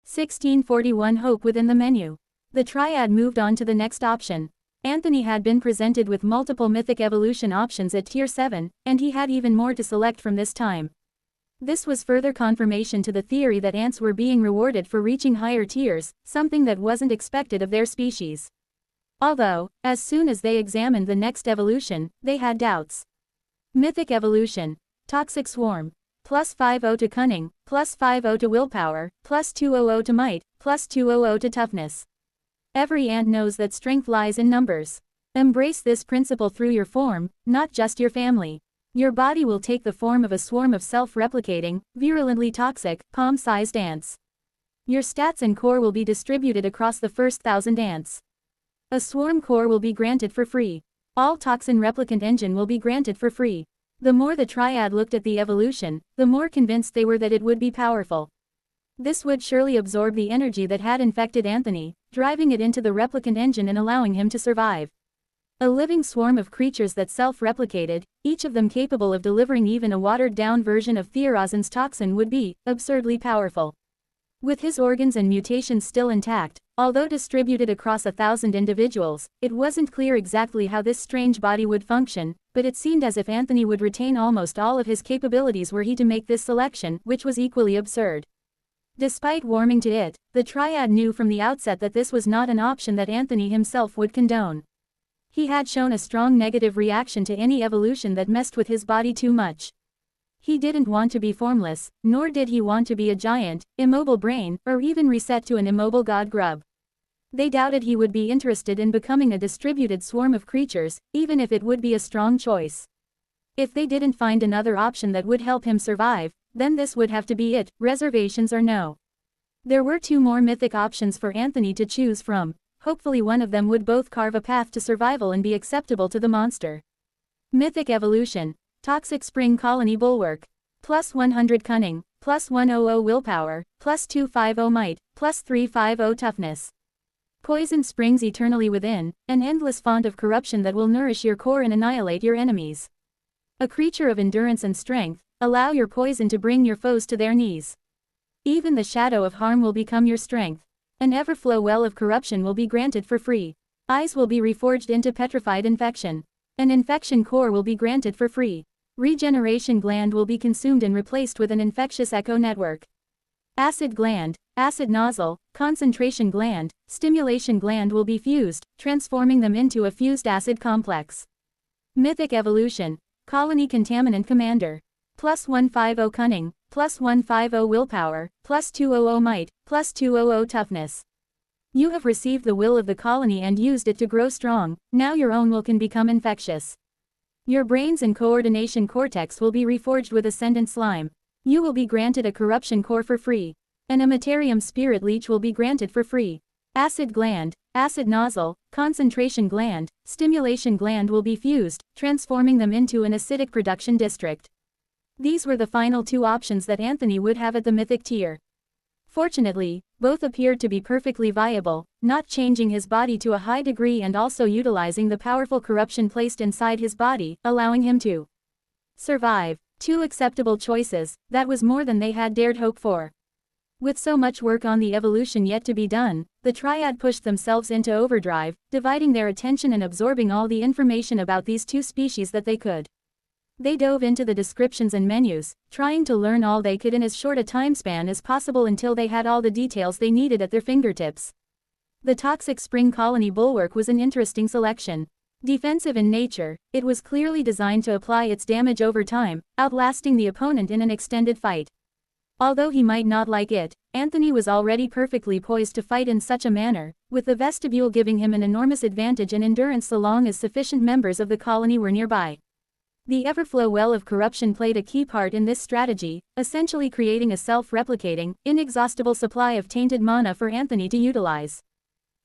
1641 Hope within the menu. The triad moved on to the next option. Anthony had been presented with multiple mythic evolution options at Tier 7, and he had even more to select from this time. This was further confirmation to the theory that ants were being rewarded for reaching higher tiers, something that wasn't expected of their species. Although, as soon as they examined the next evolution, they had doubts. Mythic evolution. Toxic swarm. +50 to cunning, +50 to willpower, +200 to might, +200 to toughness. Every ant knows that strength lies in numbers. Embrace this principle through your form, not just your family. Your body will take the form of a swarm of self-replicating, virulently toxic, palm-sized ants. Your stats and core will be distributed across the first 1,000 ants. A swarm core will be granted for free. All toxin replicant engine will be granted for free. The more the triad looked at the evolution, the more convinced they were that it would be powerful. This would surely absorb the energy that had infected Anthony, driving it into the replicant engine and allowing him to survive. A living swarm of creatures that self-replicated, each of them capable of delivering even a watered-down version of Theorozin's toxin would be absurdly powerful. With his organs and mutations still intact, although distributed across 1,000 individuals, it wasn't clear exactly how this strange body would function, but it seemed as if Anthony would retain almost all of his capabilities were he to make this selection, which was equally absurd. Despite warming to it, the triad knew from the outset that this was not an option that Anthony himself would condone. He had shown a strong negative reaction to any evolution that messed with his body too much. He didn't want to be formless, nor did he want to be a giant, immobile brain, or even reset to an immobile god grub. They doubted he would be interested in becoming a distributed swarm of creatures, even if it would be a strong choice. If they didn't find another option that would help him survive, then this would have to be it, reservations or no. There were 2 more mythic options for Anthony to choose from. Hopefully one of them would both carve a path to survival and be acceptable to the monster. Mythic evolution. Toxic spring colony bulwark. +100 cunning, +100 willpower, +250 might, +350 toughness. Poison springs eternally within, an endless font of corruption that will nourish your core and annihilate your enemies. A creature of endurance and strength, allow your poison to bring your foes to their knees. Even the shadow of harm will become your strength. An everflow well of corruption will be granted for free. Eyes will be reforged into petrified infection. An infection core will be granted for free. Regeneration gland will be consumed and replaced with an infectious echo network. Acid gland, acid nozzle, concentration gland, stimulation gland will be fused, transforming them into a fused acid complex. Mythic evolution. Colony contaminant commander. +150 cunning, +150 willpower, +200 might, +200 toughness. You have received the will of the colony and used it to grow strong, now your own will can become infectious. Your brains and coordination cortex will be reforged with ascendant slime. You will be granted a corruption core for free. An Amaterium spirit leech will be granted for free. Acid gland, acid nozzle, concentration gland, stimulation gland will be fused, transforming them into an acidic production district. These were the final 2 options that Anthony would have at the mythic tier. Fortunately, both appeared to be perfectly viable, not changing his body to a high degree and also utilizing the powerful corruption placed inside his body, allowing him to survive. 2 acceptable choices, that was more than they had dared hope for. With so much work on the evolution yet to be done, the triad pushed themselves into overdrive, dividing their attention and absorbing all the information about these 2 species that they could. They dove into the descriptions and menus, trying to learn all they could in as short a time span as possible until they had all the details they needed at their fingertips. The toxic spring colony bulwark was an interesting selection. Defensive in nature, it was clearly designed to apply its damage over time, outlasting the opponent in an extended fight. Although he might not like it, Anthony was already perfectly poised to fight in such a manner, with the vestibule giving him an enormous advantage in endurance so long as sufficient members of the colony were nearby. The everflow well of corruption played a key part in this strategy, essentially creating a self-replicating, inexhaustible supply of tainted mana for Anthony to utilize.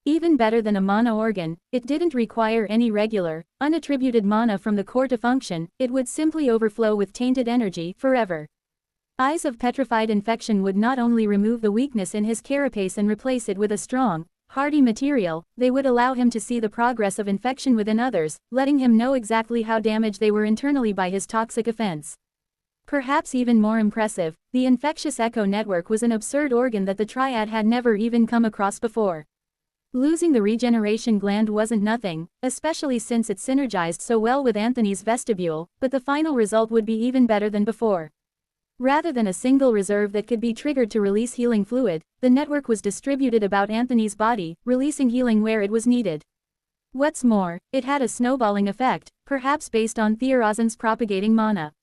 Even better than a mana organ, it didn't require any regular, unattributed mana from the core to function, it would simply overflow with tainted energy forever. Eyes of petrified infection would not only remove the weakness in his carapace and replace it with a strong, hardy material, they would allow him to see the progress of infection within others, letting him know exactly how damaged they were internally by his toxic offense. Perhaps even more impressive, the infectious echo network was an absurd organ that the Triad had never even come across before. Losing the regeneration gland wasn't nothing, especially since it synergized so well with Anthony's vestibule, but the final result would be even better than before. Rather than a single reserve that could be triggered to release healing fluid, the network was distributed about Anthony's body, releasing healing where it was needed. What's more, it had a snowballing effect, perhaps based on Theorazin's propagating mana.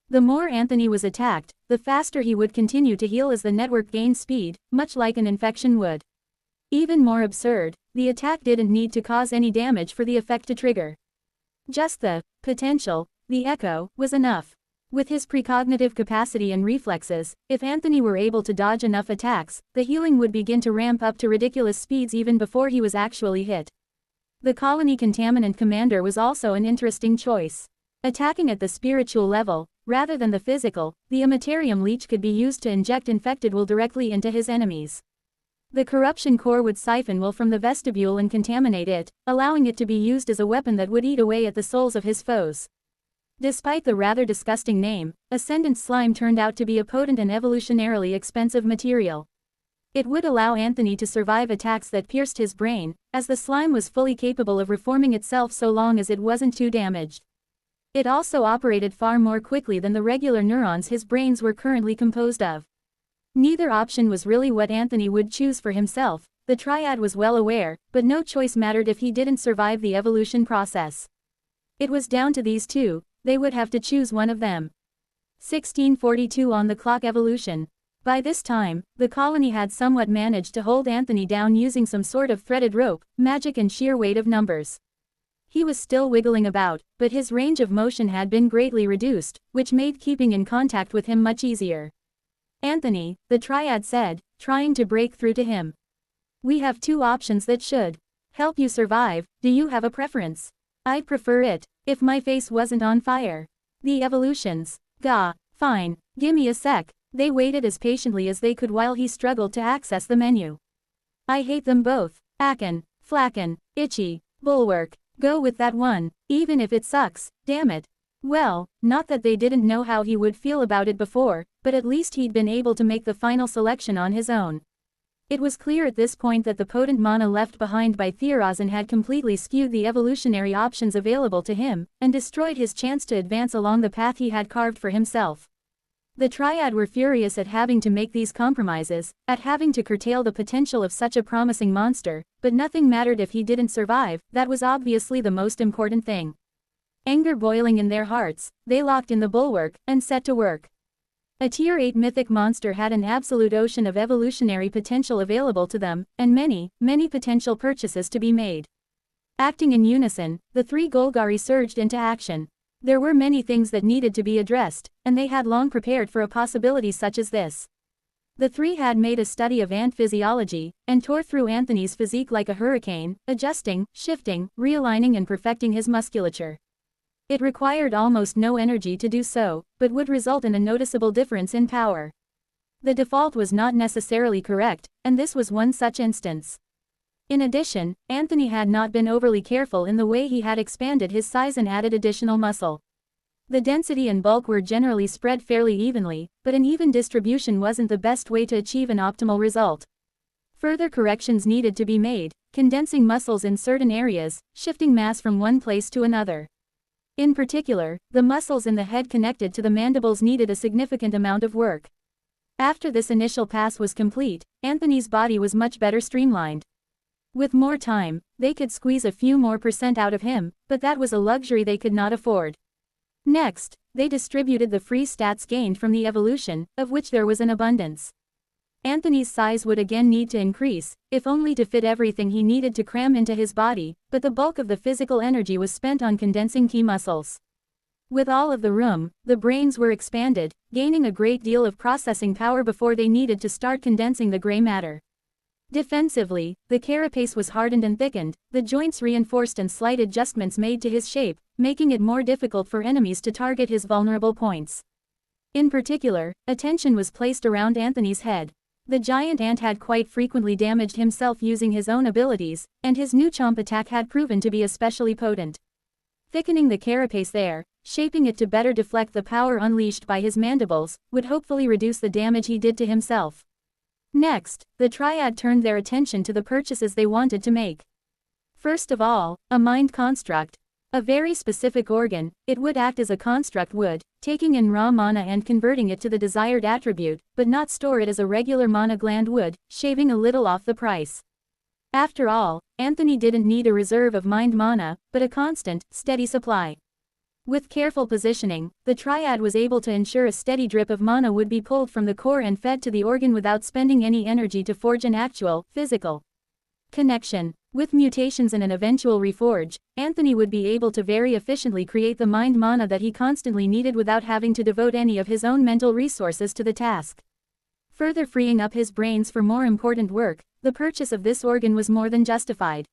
The more Anthony was attacked, the faster he would continue to heal as the network gained speed, much like an infection would. Even more absurd, the attack didn't need to cause any damage for the effect to trigger. Just the potential, the echo, was enough. With his precognitive capacity and reflexes, if Anthony were able to dodge enough attacks, the healing would begin to ramp up to ridiculous speeds even before he was actually hit. The colony contaminant commander was also an interesting choice. Attacking at the spiritual level, rather than the physical, the Immaterium leech could be used to inject infected will directly into his enemies. The corruption core would siphon will from the vestibule and contaminate it, allowing it to be used as a weapon that would eat away at the souls of his foes. Despite the rather disgusting name, Ascendant Slime turned out to be a potent and evolutionarily expensive material. It would allow Anthony to survive attacks that pierced his brain, as the slime was fully capable of reforming itself so long as it wasn't too damaged. It also operated far more quickly than the regular neurons his brains were currently composed of. Neither option was really what Anthony would choose for himself, the Triad was well aware, but no choice mattered if he didn't survive the evolution process. It was down to these two, they would have to choose one of them. 1642 on the clock evolution. By this time, the colony had somewhat managed to hold Anthony down using some sort of threaded rope, magic and sheer weight of numbers. He was still wiggling about, but his range of motion had been greatly reduced, which made keeping in contact with him much easier. Anthony, the Triad said, trying to break through to him. We have two options that should help you survive, do you have a preference? I'd prefer it, if my face wasn't on fire. The evolutions. Gah, fine, gimme a sec. They waited as patiently as they could while he struggled to access the menu. I hate them both. Acken, flacken, itchy, bulwark, go with that one, even if it sucks, damn it. Well, not that they didn't know how he would feel about it before, but at least he'd been able to make the final selection on his own. It was clear at this point that the potent mana left behind by Theorazin had completely skewed the evolutionary options available to him, and destroyed his chance to advance along the path he had carved for himself. The Triad were furious at having to make these compromises, at having to curtail the potential of such a promising monster, but nothing mattered if he didn't survive, that was obviously the most important thing. Anger boiling in their hearts, they locked in the bulwark, and set to work. A Tier 8 mythic monster had an absolute ocean of evolutionary potential available to them, and many, many potential purchases to be made. Acting in unison, the three Golgari surged into action. There were many things that needed to be addressed, and they had long prepared for a possibility such as this. The three had made a study of ant physiology, and tore through Anthony's physique like a hurricane, adjusting, shifting, realigning and perfecting his musculature. It required almost no energy to do so, but would result in a noticeable difference in power. The default was not necessarily correct, and this was one such instance. In addition, Anthony had not been overly careful in the way he had expanded his size and added additional muscle. The density and bulk were generally spread fairly evenly, but an even distribution wasn't the best way to achieve an optimal result. Further corrections needed to be made, condensing muscles in certain areas, shifting mass from one place to another. In particular, the muscles in the head connected to the mandibles needed a significant amount of work. After this initial pass was complete, Anthony's body was much better streamlined. With more time, they could squeeze a few more % out of him, but that was a luxury they could not afford. Next, they distributed the free stats gained from the evolution, of which there was an abundance. Anthony's size would again need to increase, if only to fit everything he needed to cram into his body, but the bulk of the physical energy was spent on condensing key muscles. With all of the room, the brains were expanded, gaining a great deal of processing power before they needed to start condensing the gray matter. Defensively, the carapace was hardened and thickened, the joints reinforced and slight adjustments made to his shape, making it more difficult for enemies to target his vulnerable points. In particular, attention was placed around Anthony's head. The giant ant had quite frequently damaged himself using his own abilities, and his new chomp attack had proven to be especially potent. Thickening the carapace there, shaping it to better deflect the power unleashed by his mandibles, would hopefully reduce the damage he did to himself. Next, the Triad turned their attention to the purchases they wanted to make. First of all, a mind construct. A very specific organ, it would act as a construct would, taking in raw mana and converting it to the desired attribute, but not store it as a regular mana gland would, shaving a little off the price. After all, Anthony didn't need a reserve of mind mana, but a constant, steady supply. With careful positioning, the Triad was able to ensure a steady drip of mana would be pulled from the core and fed to the organ without spending any energy to forge an actual, physical connection. With mutations and an eventual reforge, Anthony would be able to very efficiently create the mind mana that he constantly needed without having to devote any of his own mental resources to the task. Further freeing up his brains for more important work, the purchase of this organ was more than justified.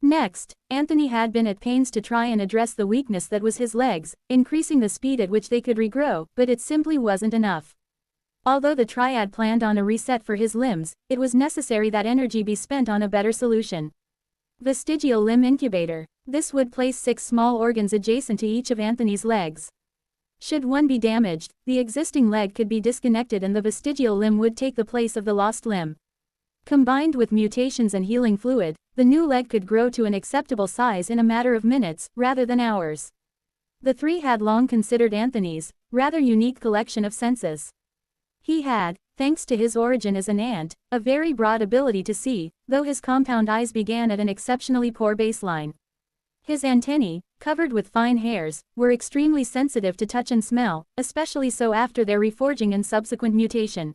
Next, Anthony had been at pains to try and address the weakness that was his legs, increasing the speed at which they could regrow, but it simply wasn't enough. Although the Triad planned on a reset for his limbs, it was necessary that energy be spent on a better solution. Vestigial limb incubator. This would place 6 small organs adjacent to each of Anthony's legs. Should one be damaged, the existing leg could be disconnected and the vestigial limb would take the place of the lost limb. Combined with mutations and healing fluid, the new leg could grow to an acceptable size in a matter of minutes, rather than hours. The 3 had long considered Anthony's rather unique collection of senses. He had, thanks to his origin as an ant, a very broad ability to see, though his compound eyes began at an exceptionally poor baseline. His antennae, covered with fine hairs, were extremely sensitive to touch and smell, especially so after their reforging and subsequent mutation.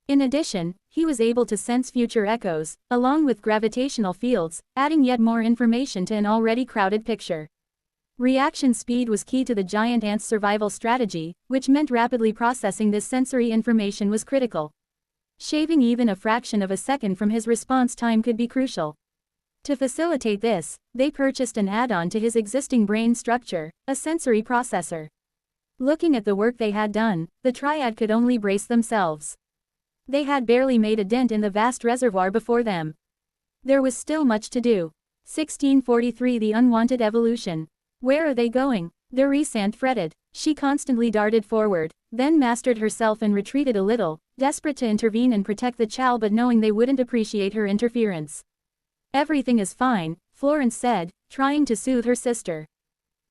In addition, he was able to sense future echoes, along with gravitational fields, adding yet more information to an already crowded picture. Reaction speed was key to the giant ant's survival strategy, which meant rapidly processing this sensory information was critical. Shaving even a fraction of a second from his response time could be crucial. To facilitate this, they purchased an add-on to his existing brain structure, a sensory processor. Looking at the work they had done, the Triad could only brace themselves. They had barely made a dent in the vast reservoir before them. There was still much to do. 1643 The unwanted evolution. Where are they going? The Resant fretted. She constantly darted forward, then mastered herself and retreated a little, desperate to intervene and protect the Chal but knowing they wouldn't appreciate her interference. Everything is fine, Florence said, trying to soothe her sister.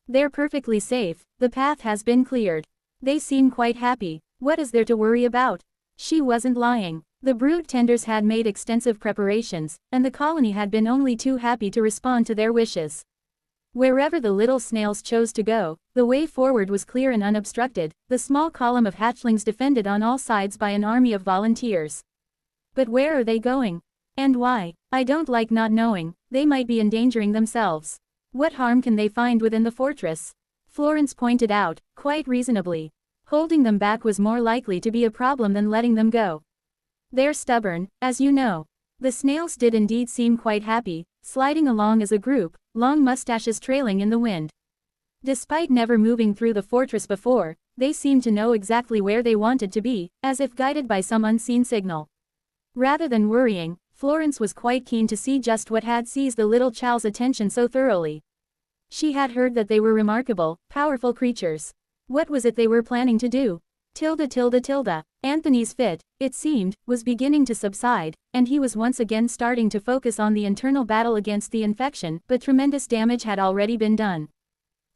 They're perfectly safe, the path has been cleared. They seem quite happy. What is there to worry about? She wasn't lying. The brood tenders had made extensive preparations, and the colony had been only too happy to respond to their wishes. Wherever the little snails chose to go, the way forward was clear and unobstructed, the small column of hatchlings defended on all sides by an army of volunteers. But where are they going? And why? I don't like not knowing. They might be endangering themselves. What harm can they find within the fortress? Florence pointed out, quite reasonably. Holding them back was more likely to be a problem than letting them go. They're stubborn, as you know. The snails did indeed seem quite happy, sliding along as a group, long mustaches trailing in the wind. Despite never moving through the fortress before, they seemed to know exactly where they wanted to be, as if guided by some unseen signal. Rather than worrying, Florence was quite keen to see just what had seized the little Chal's attention so thoroughly. She had heard that they were remarkable, powerful creatures. What was it they were planning to do? Anthony's fit, it seemed, was beginning to subside, and he was once again starting to focus on the internal battle against the infection, but tremendous damage had already been done.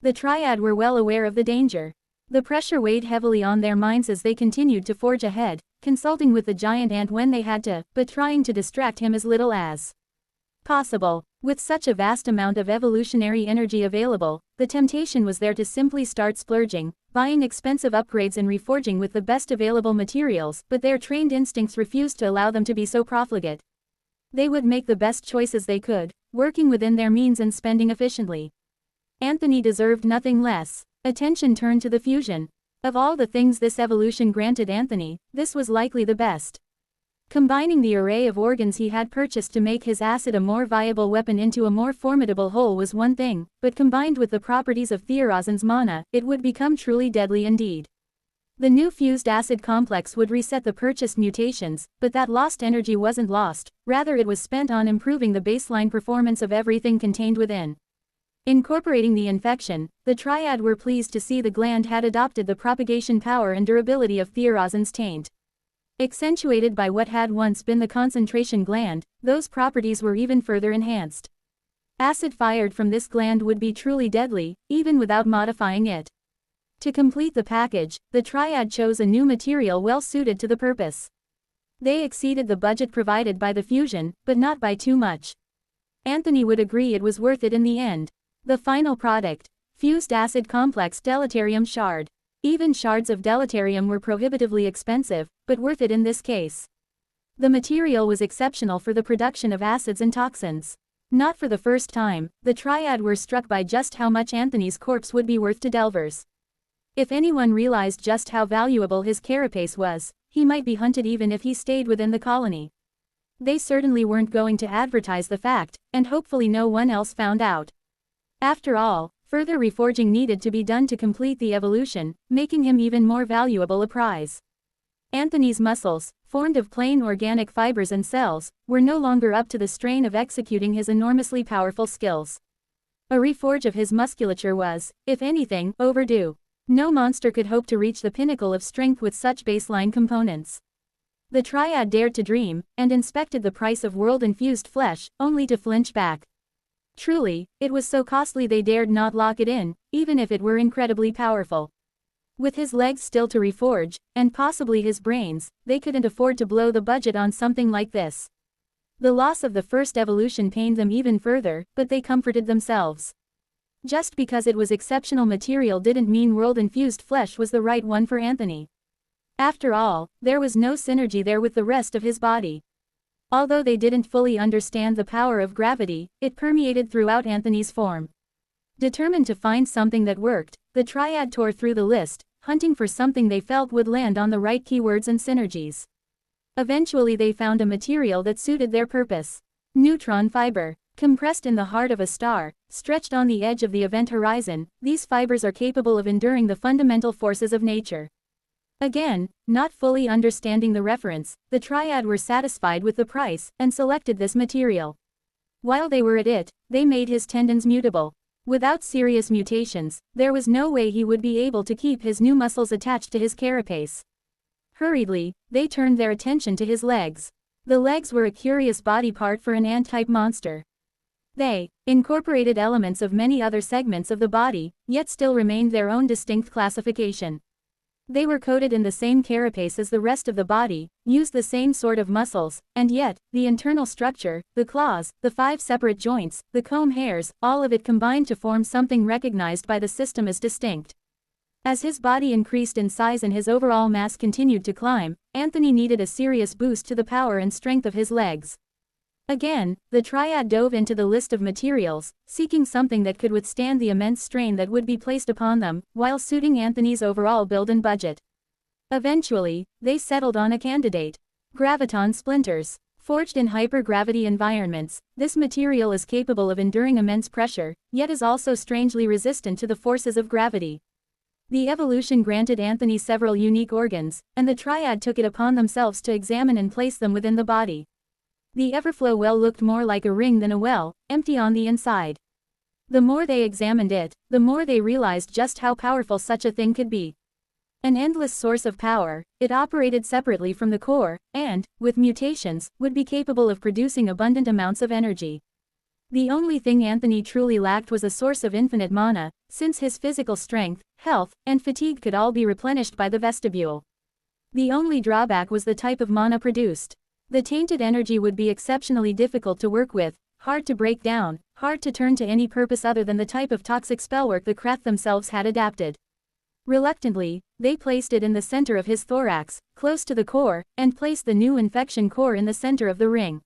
The Triad were well aware of the danger. The pressure weighed heavily on their minds as they continued to forge ahead, consulting with the giant ant when they had to, but trying to distract him as little as possible. With such a vast amount of evolutionary energy available, the temptation was there to simply start splurging, buying expensive upgrades and reforging with the best available materials, but their trained instincts refused to allow them to be so profligate. They would make the best choices they could, working within their means and spending efficiently. Anthony deserved nothing less. Attention turned to the fusion. Of all the things this evolution granted Anthony, this was likely the best. Combining the array of organs he had purchased to make his acid a more viable weapon into a more formidable whole was one thing, but combined with the properties of Theorazin's mana, it would become truly deadly indeed. The new fused acid complex would reset the purchased mutations, but that lost energy wasn't lost, rather it was spent on improving the baseline performance of everything contained within. Incorporating the infection, the triad were pleased to see the gland had adopted the propagation power and durability of thioresin's taint. Accentuated by what had once been the concentration gland, those properties were even further enhanced. Acid fired from this gland would be truly deadly, even without modifying it. To complete the package, the triad chose a new material well suited to the purpose. They exceeded the budget provided by the fusion, but not by too much. Anthony would agree it was worth it in the end. The final product: fused acid complex deleterium shard. Even shards of deleterium were prohibitively expensive, but worth it in this case. The material was exceptional for the production of acids and toxins. Not for the first time, the triad were struck by just how much Anthony's corpse would be worth to delvers. If anyone realized just how valuable his carapace was, he might be hunted even if he stayed within the colony. They certainly weren't going to advertise the fact, and hopefully no one else found out. After all, further reforging needed to be done to complete the evolution, making him even more valuable a prize. Anthony's muscles, formed of plain organic fibers and cells, were no longer up to the strain of executing his enormously powerful skills. A reforge of his musculature was, if anything, overdue. No monster could hope to reach the pinnacle of strength with such baseline components. The triad dared to dream, and inspected the price of world-infused flesh, only to flinch back. Truly, it was so costly they dared not lock it in, even if it were incredibly powerful. With his legs still to reforge, and possibly his brains, they couldn't afford to blow the budget on something like this. The loss of the first evolution pained them even further, but they comforted themselves. Just because it was exceptional material didn't mean world-infused flesh was the right one for Anthony. After all, there was no synergy there with the rest of his body. Although they didn't fully understand the power of gravity, it permeated throughout Anthony's form. Determined to find something that worked, the triad tore through the list, hunting for something they felt would land on the right keywords and synergies. Eventually they found a material that suited their purpose. Neutron fiber. Compressed in the heart of a star, stretched on the edge of the event horizon, these fibers are capable of enduring the fundamental forces of nature. Again, not fully understanding the reference, the triad were satisfied with the price, and selected this material. While they were at it, they made his tendons mutable. Without serious mutations, there was no way he would be able to keep his new muscles attached to his carapace. Hurriedly, they turned their attention to his legs. The legs were a curious body part for an ant-type monster. They incorporated elements of many other segments of the body, yet still remained their own distinct classification. They were coated in the same carapace as the rest of the body, used the same sort of muscles, and yet, the internal structure, the claws, the 5 separate joints, the comb hairs, all of it combined to form something recognized by the system as distinct. As his body increased in size and his overall mass continued to climb, Anthony needed a serious boost to the power and strength of his legs. Again, the triad dove into the list of materials, seeking something that could withstand the immense strain that would be placed upon them, while suiting Anthony's overall build and budget. Eventually, they settled on a candidate. Graviton splinters. Forged in hypergravity environments, this material is capable of enduring immense pressure, yet is also strangely resistant to the forces of gravity. The evolution granted Anthony several unique organs, and the triad took it upon themselves to examine and place them within the body. The Everflow well looked more like a ring than a well, empty on the inside. The more they examined it, the more they realized just how powerful such a thing could be. An endless source of power, it operated separately from the core, and, with mutations, would be capable of producing abundant amounts of energy. The only thing Anthony truly lacked was a source of infinite mana, since his physical strength, health, and fatigue could all be replenished by the vestibule. The only drawback was the type of mana produced. The tainted energy would be exceptionally difficult to work with, hard to break down, hard to turn to any purpose other than the type of toxic spellwork the Krath themselves had adapted. Reluctantly, they placed it in the center of his thorax, close to the core, and placed the new infection core in the center of the ring.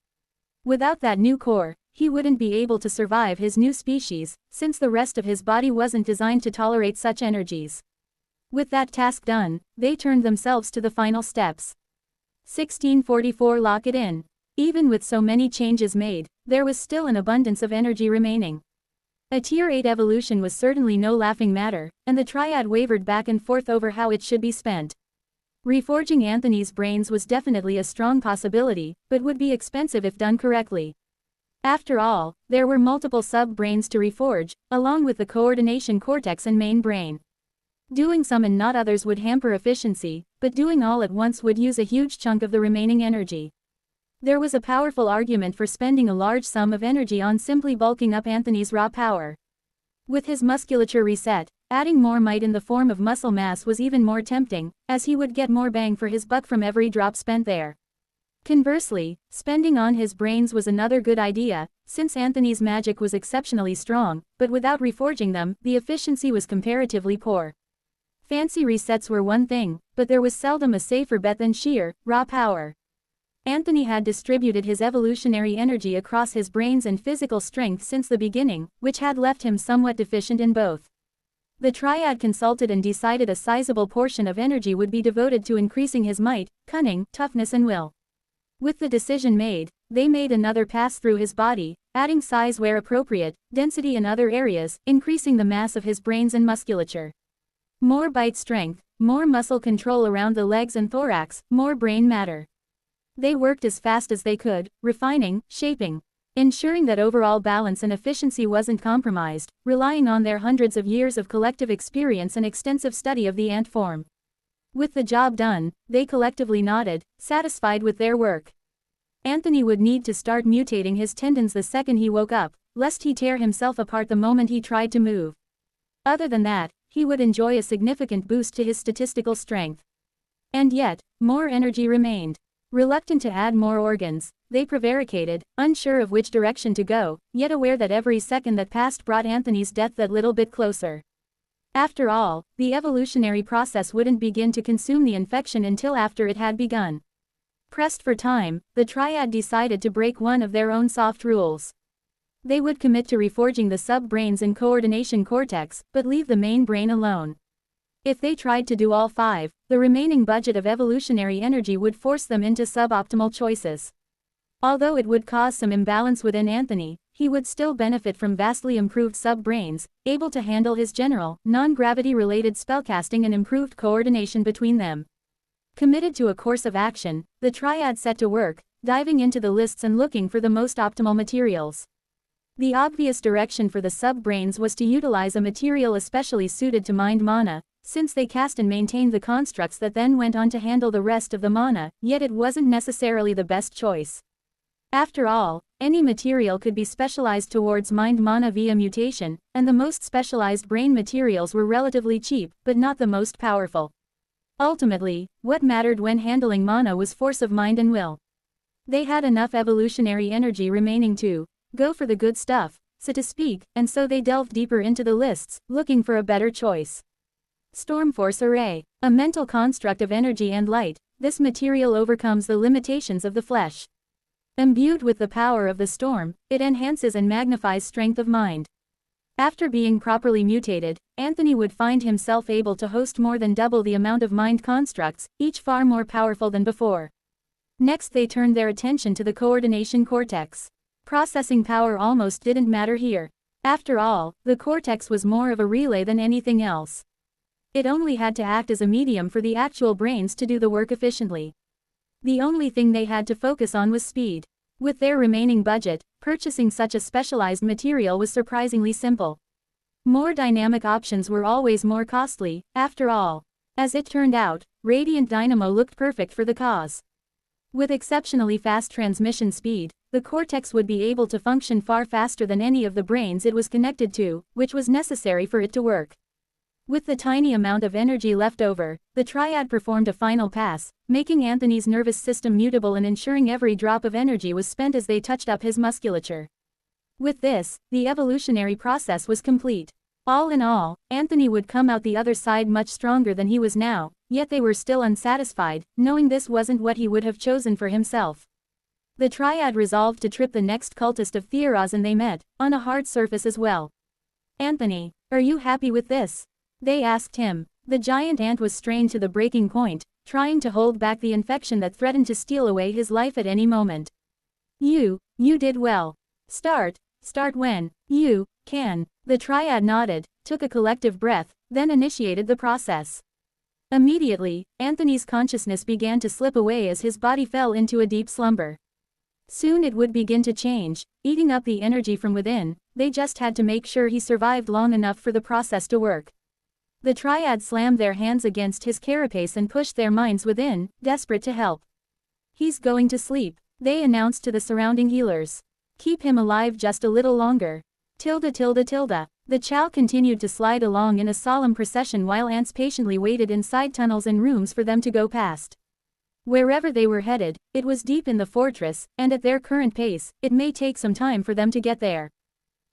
Without that new core, he wouldn't be able to survive his new species, since the rest of his body wasn't designed to tolerate such energies. With that task done, they turned themselves to the final steps. 1644 Lock it in. Even with so many changes made, there was still an abundance of energy remaining. A Tier 8 evolution was certainly no laughing matter, and the triad wavered back and forth over how it should be spent. Reforging Anthony's brains was definitely a strong possibility, but would be expensive if done correctly. After all, there were multiple sub-brains to reforge, along with the coordination cortex and main brain. Doing some and not others would hamper efficiency, but doing all at once would use a huge chunk of the remaining energy. There was a powerful argument for spending a large sum of energy on simply bulking up Anthony's raw power. With his musculature reset, adding more might in the form of muscle mass was even more tempting, as he would get more bang for his buck from every drop spent there. Conversely, spending on his brains was another good idea, since Anthony's magic was exceptionally strong, but without reforging them, the efficiency was comparatively poor. Fancy resets were one thing, but there was seldom a safer bet than sheer, raw power. Anthony had distributed his evolutionary energy across his brains and physical strength since the beginning, which had left him somewhat deficient in both. The triad consulted and decided a sizable portion of energy would be devoted to increasing his might, cunning, toughness and will. With the decision made, they made another pass through his body, adding size where appropriate, density in other areas, increasing the mass of his brains and musculature. More bite strength, more muscle control around the legs and thorax, more brain matter. They worked as fast as they could, refining, shaping, ensuring that overall balance and efficiency wasn't compromised, relying on their hundreds of years of collective experience and extensive study of the ant form. With the job done, they collectively nodded, satisfied with their work. Anthony would need to start mutating his tendons the second he woke up, lest he tear himself apart the moment he tried to move. Other than that, he would enjoy a significant boost to his statistical strength. And yet, more energy remained. Reluctant to add more organs, they prevaricated, unsure of which direction to go, yet aware that every second that passed brought Anthony's death that little bit closer. After all, the evolutionary process wouldn't begin to consume the infection until after it had begun. Pressed for time, the triad decided to break one of their own soft rules. They would commit to reforging the sub-brains and coordination cortex, but leave the main brain alone. If they tried to do all five, the remaining budget of evolutionary energy would force them into suboptimal choices. Although it would cause some imbalance within Anthony, he would still benefit from vastly improved sub-brains, able to handle his general, non-gravity-related spellcasting and improved coordination between them. Committed to a course of action, the triad set to work, diving into the lists and looking for the most optimal materials. The obvious direction for the sub-brains was to utilize a material especially suited to mind mana, since they cast and maintained the constructs that then went on to handle the rest of the mana, yet it wasn't necessarily the best choice. After all, any material could be specialized towards mind mana via mutation, and the most specialized brain materials were relatively cheap, but not the most powerful. Ultimately, what mattered when handling mana was force of mind and will. They had enough evolutionary energy remaining to go for the good stuff, so to speak, and so they delved deeper into the lists, looking for a better choice. Stormforce Array. A mental construct of energy and light, this material overcomes the limitations of the flesh. Imbued with the power of the storm, it enhances and magnifies strength of mind. After being properly mutated, Anthony would find himself able to host more than double the amount of mind constructs, each far more powerful than before. Next they turned their attention to the coordination cortex. Processing power almost didn't matter here. After all, the cortex was more of a relay than anything else. It only had to act as a medium for the actual brains to do the work efficiently. The only thing they had to focus on was speed. With their remaining budget, purchasing such a specialized material was surprisingly simple. More dynamic options were always more costly, after all. As it turned out, Radiant Dynamo looked perfect for the cause. With exceptionally fast transmission speed, the cortex would be able to function far faster than any of the brains it was connected to, which was necessary for it to work. With the tiny amount of energy left over, the triad performed a final pass, making Anthony's nervous system mutable and ensuring every drop of energy was spent as they touched up his musculature. With this, the evolutionary process was complete. All in all, Anthony would come out the other side much stronger than he was now, yet they were still unsatisfied, knowing this wasn't what he would have chosen for himself. The triad resolved to trip the next cultist of Theros, and they met, on a hard surface as well. "Anthony, are you happy with this?" they asked him. The giant ant was strained to the breaking point, trying to hold back the infection that threatened to steal away his life at any moment. You did well. Start when you can." The triad nodded, took a collective breath, then initiated the process. Immediately, Anthony's consciousness began to slip away as his body fell into a deep slumber. Soon it would begin to change, eating up the energy from within. They just had to make sure he survived long enough for the process to work. The triad slammed their hands against his carapace and pushed their minds within, desperate to help. He's going to sleep, they announced to the surrounding healers. Keep him alive just a little longer. Tilde. The Chow continued to slide along in a solemn procession while ants patiently waited inside tunnels and rooms for them to go past. Wherever they were headed, it was deep in the fortress, and at their current pace, it may take some time for them to get there.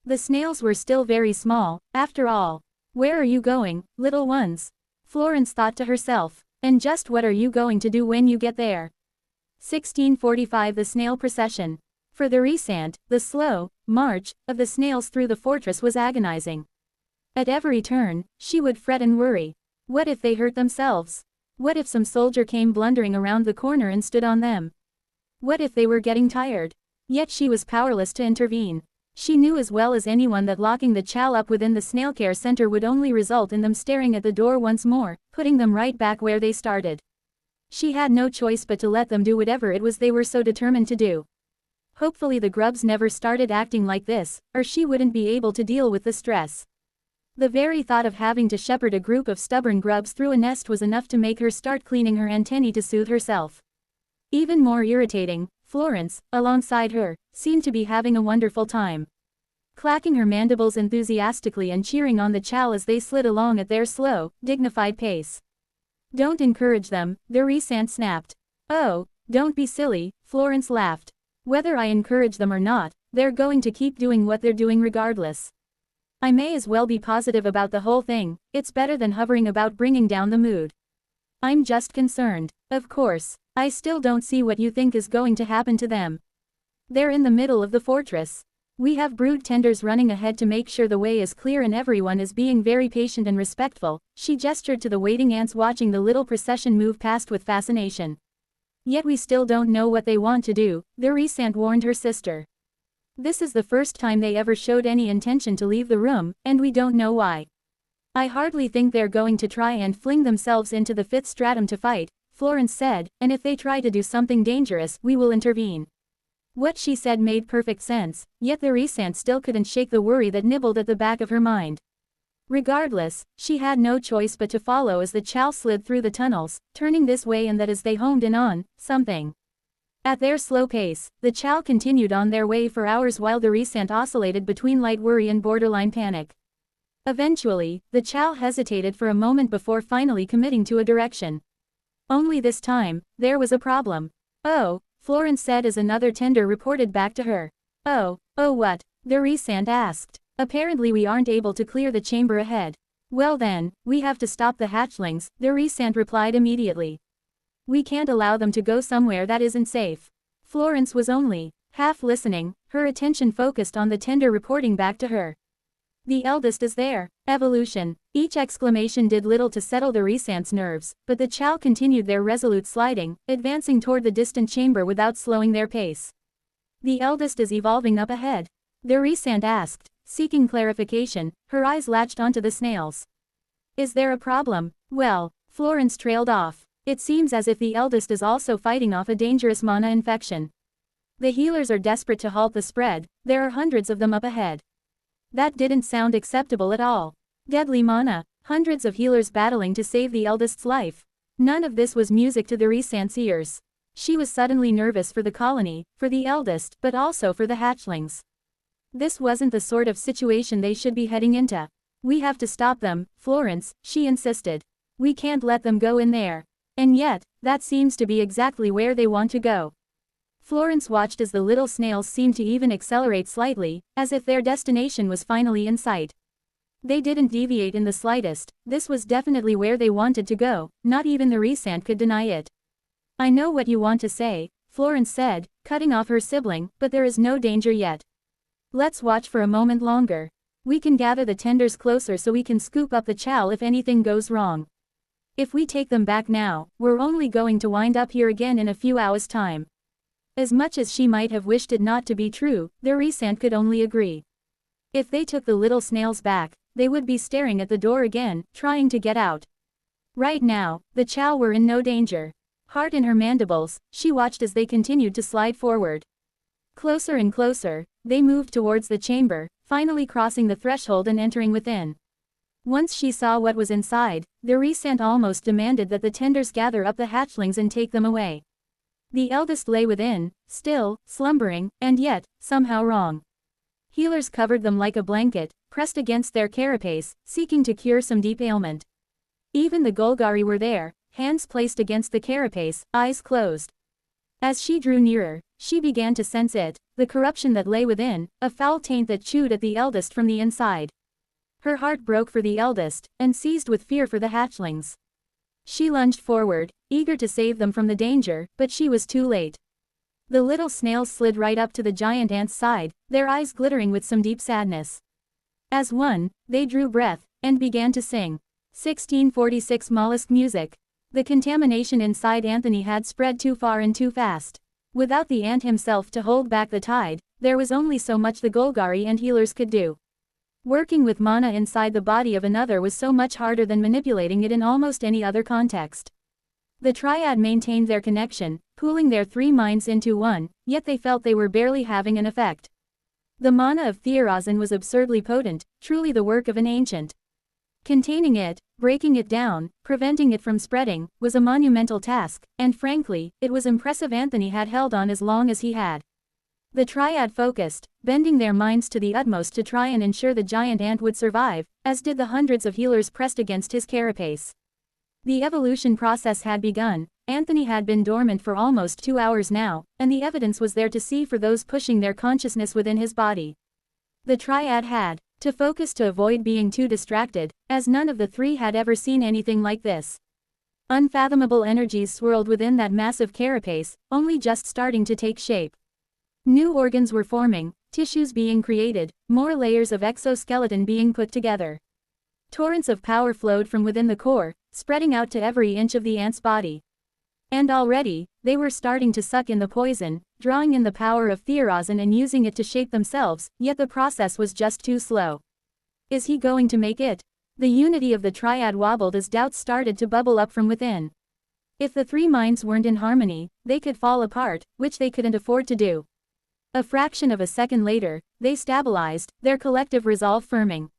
The snails were still very small, after all. Where are you going, little ones? Florence thought to herself. And just what are you going to do when you get there? 1645 The snail procession. For the Rhysand, the slow march of the snails through the fortress was agonizing. At every turn, she would fret and worry. What if they hurt themselves? What if some soldier came blundering around the corner and stood on them? What if they were getting tired? Yet she was powerless to intervene. She knew as well as anyone that locking the Chow up within the snail care center would only result in them staring at the door once more, putting them right back where they started. She had no choice but to let them do whatever it was they were so determined to do. Hopefully the grubs never started acting like this, or she wouldn't be able to deal with the stress. The very thought of having to shepherd a group of stubborn grubs through a nest was enough to make her start cleaning her antennae to soothe herself. Even more irritating, Florence, alongside her, seemed to be having a wonderful time. Clacking her mandibles enthusiastically and cheering on the Chow as they slid along at their slow, dignified pace. Don't encourage them, the Rhysand snapped. Oh, don't be silly, Florence laughed. Whether I encourage them or not, they're going to keep doing what they're doing regardless. I may as well be positive about the whole thing, it's better than hovering about bringing down the mood. I'm just concerned. Of course, I still don't see what you think is going to happen to them. They're in the middle of the fortress. We have brood tenders running ahead to make sure the way is clear and everyone is being very patient and respectful. She gestured to the waiting ants watching the little procession move past with fascination. Yet we still don't know what they want to do, the Rhysand warned her sister. This is the first time they ever showed any intention to leave the room, and we don't know why. I hardly think they're going to try and fling themselves into the fifth stratum to fight, Florence said, and if they try to do something dangerous, we will intervene. What she said made perfect sense, yet the Rhysand still couldn't shake the worry that nibbled at the back of her mind. Regardless, she had no choice but to follow as the Chow slid through the tunnels, turning this way and that as they homed in on something. At their slow pace, the Chow continued on their way for hours while the Rhysand oscillated between light worry and borderline panic. Eventually, the Chow hesitated for a moment before finally committing to a direction. Only this time, there was a problem. Oh, Florence said as another tender reported back to her. Oh what? The Rhysand asked. Apparently we aren't able to clear the chamber ahead. Well then, we have to stop the hatchlings, the Rhysand replied immediately. We can't allow them to go somewhere that isn't safe. Florence was only half listening, her attention focused on the tender reporting back to her. The eldest is there. Evolution. Each exclamation did little to settle the Rhysand's nerves, but the Chow continued their resolute sliding, advancing toward the distant chamber without slowing their pace. The eldest is evolving up ahead. The Rhysand asked, seeking clarification, her eyes latched onto the snails. Is there a problem? Well, Florence trailed off. It seems as if the eldest is also fighting off a dangerous mana infection. The healers are desperate to halt the spread, there are hundreds of them up ahead. That didn't sound acceptable at all. Deadly mana, hundreds of healers battling to save the eldest's life. None of this was music to the Rhysand's ears. She was suddenly nervous for the colony, for the eldest, but also for the hatchlings. This wasn't the sort of situation they should be heading into. We have to stop them, Florence, she insisted. We can't let them go in there. And yet, that seems to be exactly where they want to go. Florence watched as the little snails seemed to even accelerate slightly, as if their destination was finally in sight. They didn't deviate in the slightest, this was definitely where they wanted to go, not even the Rhysand could deny it. I know what you want to say, Florence said, cutting off her sibling, but there is no danger yet. Let's watch for a moment longer. We can gather the tenders closer so we can scoop up the Chow if anything goes wrong. If we take them back now, we're only going to wind up here again in a few hours' time. As much as she might have wished it not to be true, the Rhysand could only agree. If they took the little snails back, they would be staring at the door again, trying to get out. Right now, the Chow were in no danger. Heart in her mandibles, she watched as they continued to slide forward. Closer and closer, they moved towards the chamber, finally crossing the threshold and entering within. Once she saw what was inside, the Resent almost demanded that the tenders gather up the hatchlings and take them away. The eldest lay within, still, slumbering, and yet, somehow wrong. Healers covered them like a blanket, pressed against their carapace, seeking to cure some deep ailment. Even the Golgari were there, hands placed against the carapace, eyes closed. As she drew nearer, she began to sense it, the corruption that lay within, a foul taint that chewed at the eldest from the inside. Her heart broke for the eldest, and seized with fear for the hatchlings. She lunged forward, eager to save them from the danger, but she was too late. The little snails slid right up to the giant ant's side, their eyes glittering with some deep sadness. As one, they drew breath, and began to sing. 1646 mollusk music. The contamination inside Anthony had spread too far and too fast. Without the ant himself to hold back the tide, there was only so much the Golgari and healers could do. Working with mana inside the body of another was so much harder than manipulating it in almost any other context. The triad maintained their connection, pooling their three minds into one, yet they felt they were barely having an effect. The mana of Theorazin was absurdly potent, truly the work of an ancient. Containing it, breaking it down, preventing it from spreading, was a monumental task, and frankly, it was impressive Anthony had held on as long as he had. The triad focused, bending their minds to the utmost to try and ensure the giant ant would survive, as did the hundreds of healers pressed against his carapace. The evolution process had begun. Anthony had been dormant for almost 2 hours now, and the evidence was there to see for those pushing their consciousness within his body. The triad had to focus to avoid being too distracted, as none of the three had ever seen anything like this. Unfathomable energies swirled within that massive carapace, only just starting to take shape. New organs were forming, tissues being created, more layers of exoskeleton being put together. Torrents of power flowed from within the core, spreading out to every inch of the ant's body. And already, they were starting to suck in the poison, drawing in the power of Theorazin and using it to shape themselves, yet the process was just too slow. Is he going to make it? The unity of the triad wobbled as doubts started to bubble up from within. If the three minds weren't in harmony, they could fall apart, which they couldn't afford to do. A fraction of a second later, they stabilized, their collective resolve firming.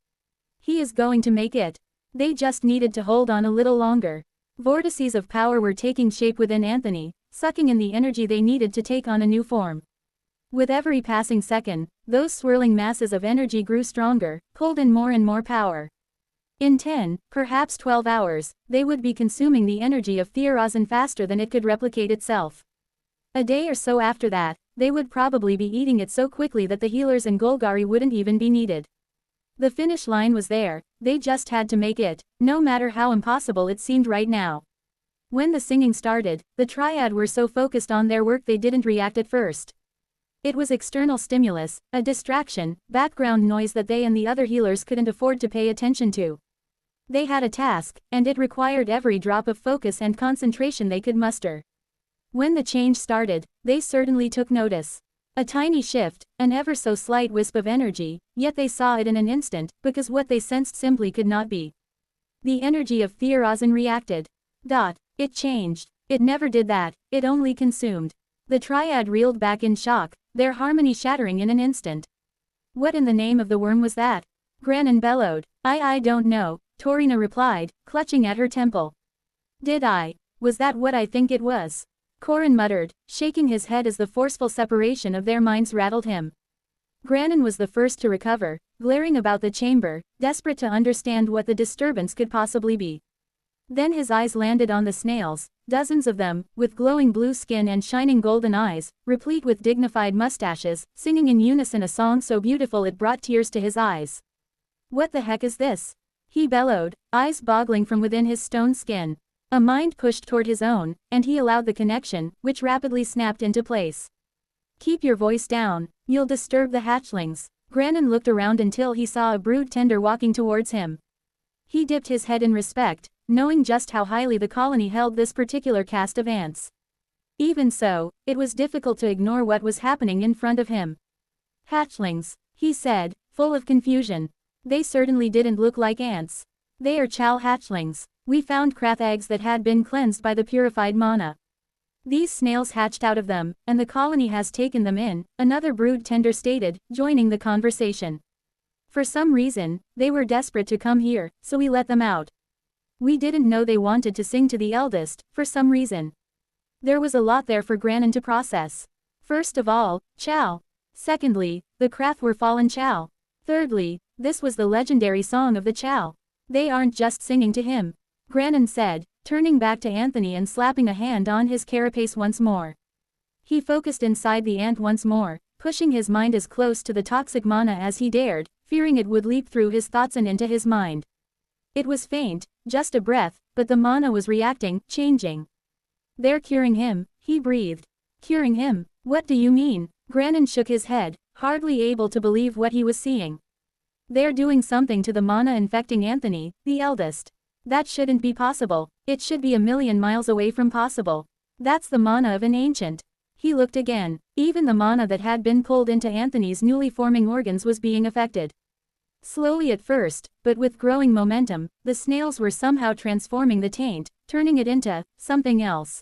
He is going to make it. They just needed to hold on a little longer. Vortices of power were taking shape within Anthony, sucking in the energy they needed to take on a new form. With every passing second, those swirling masses of energy grew stronger, pulled in more and more power. In 10, perhaps 12 hours, they would be consuming the energy of Theorazin faster than it could replicate itself. A day or so after that, they would probably be eating it so quickly that the healers and Golgari wouldn't even be needed. The finish line was there, they just had to make it, no matter how impossible it seemed right now. When the singing started, the triad were so focused on their work they didn't react at first. It was external stimulus, a distraction, background noise that they and the other healers couldn't afford to pay attention to. They had a task, and it required every drop of focus and concentration they could muster. When the change started, they certainly took notice. A tiny shift, an ever so slight wisp of energy, yet they saw it in an instant, because what they sensed simply could not be. The energy of Theorazin reacted. It changed. It never did that, it only consumed. The triad reeled back in shock, their harmony shattering in an instant. What in the name of the worm was that? Granin bellowed. I don't know, Torina replied, clutching at her temple. Was that what I think it was? Corin muttered, shaking his head as the forceful separation of their minds rattled him. Granin was the first to recover, glaring about the chamber, desperate to understand what the disturbance could possibly be. Then his eyes landed on the snails, dozens of them, with glowing blue skin and shining golden eyes, replete with dignified mustaches, singing in unison a song so beautiful it brought tears to his eyes. What the heck is this? He bellowed, eyes boggling from within his stone skin. A mind pushed toward his own, and he allowed the connection, which rapidly snapped into place. Keep your voice down, you'll disturb the hatchlings. Granin looked around until he saw a brood tender walking towards him. He dipped his head in respect, knowing just how highly the colony held this particular caste of ants. Even so, it was difficult to ignore what was happening in front of him. Hatchlings, he said, full of confusion. They certainly didn't look like ants. They are Chal hatchlings. We found Krath eggs that had been cleansed by the purified mana. These snails hatched out of them, and the colony has taken them in, another brood tender stated, joining the conversation. For some reason, they were desperate to come here, so we let them out. We didn't know they wanted to sing to the eldest, for some reason. There was a lot there for Granin to process. First of all, Chow. Secondly, the Krath were fallen Chow. Thirdly, this was the legendary song of the Chow. They aren't just singing to him, Granin said, turning back to Anthony and slapping a hand on his carapace once more. He focused inside the ant once more, pushing his mind as close to the toxic mana as he dared, fearing it would leap through his thoughts and into his mind. It was faint, just a breath, but the mana was reacting, changing. They're curing him, he breathed. Curing him? What do you mean? Granin shook his head, hardly able to believe what he was seeing. They're doing something to the mana infecting Anthony, the eldest. That shouldn't be possible. It should be a million miles away from possible. That's the mana of an ancient. He looked again. Even the mana that had been pulled into Anthony's newly forming organs was being affected. Slowly at first, but with growing momentum, the snails were somehow transforming the taint, turning it into something else.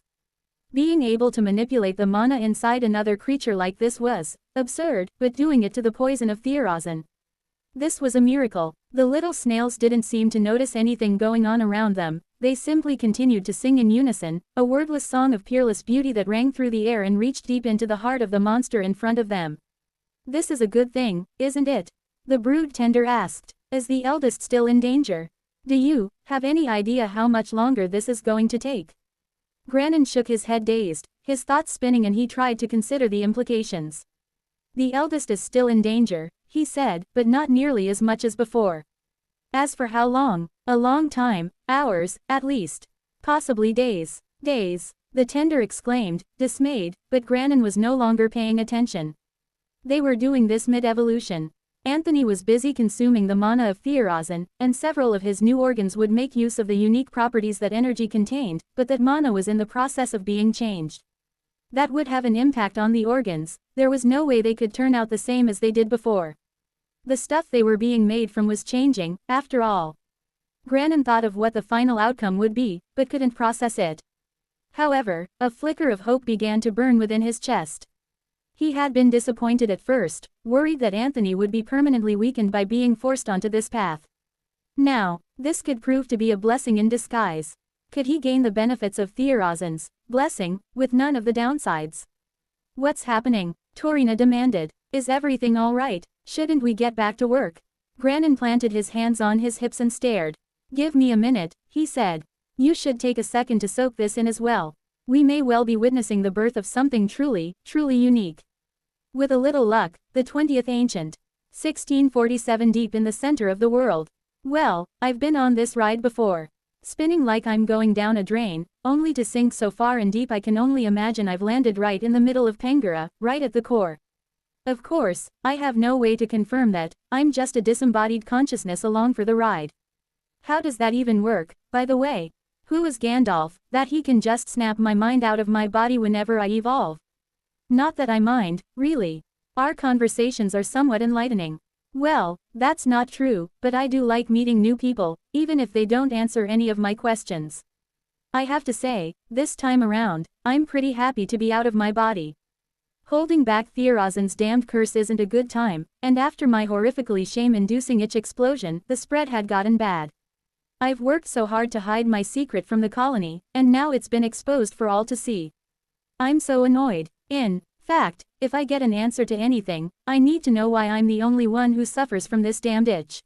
Being able to manipulate the mana inside another creature like this was absurd, but doing it to the poison of Theorazin. This was a miracle. The little snails didn't seem to notice anything going on around them, they simply continued to sing in unison, a wordless song of peerless beauty that rang through the air and reached deep into the heart of the monster in front of them. This is a good thing, isn't it? The brood tender asked. Is the eldest still in danger? Do you have any idea how much longer this is going to take? Granin shook his head dazed, his thoughts spinning, and he tried to consider the implications. The eldest is still in danger, he said, but not nearly as much as before. As for how long? A long time, hours, at least. Possibly days. Days, the tender exclaimed, dismayed, but Granin was no longer paying attention. They were doing this mid-evolution. Anthony was busy consuming the mana of Theorazin, and several of his new organs would make use of the unique properties that energy contained, but that mana was in the process of being changed. That would have an impact on the organs. There was no way they could turn out the same as they did before. The stuff they were being made from was changing, after all. Granin thought of what the final outcome would be, but couldn't process it. However, a flicker of hope began to burn within his chest. He had been disappointed at first, worried that Anthony would be permanently weakened by being forced onto this path. Now, this could prove to be a blessing in disguise. Could he gain the benefits of Theorazin's blessing, with none of the downsides? What's happening? Torina demanded. Is everything all right? Shouldn't we get back to work? Granin planted his hands on his hips and stared. Give me a minute, he said. You should take a second to soak this in as well. We may well be witnessing the birth of something truly, truly unique. With a little luck, the 20th ancient. 1647 deep in the center of the world. Well, I've been on this ride before. Spinning like I'm going down a drain, only to sink so far and deep I can only imagine I've landed right in the middle of Pangara, right at the core. Of course, I have no way to confirm that, I'm just a disembodied consciousness along for the ride. How does that even work, by the way? Who is Gandalf, that he can just snap my mind out of my body whenever I evolve? Not that I mind, really. Our conversations are somewhat enlightening. Well, that's not true, but I do like meeting new people, even if they don't answer any of my questions. I have to say, this time around, I'm pretty happy to be out of my body. Holding back Theorazin's damned curse isn't a good time, and after my horrifically shame-inducing itch explosion, the spread had gotten bad. I've worked so hard to hide my secret from the colony, and now it's been exposed for all to see. I'm so annoyed. In fact, if I get an answer to anything, I need to know why I'm the only one who suffers from this damned itch.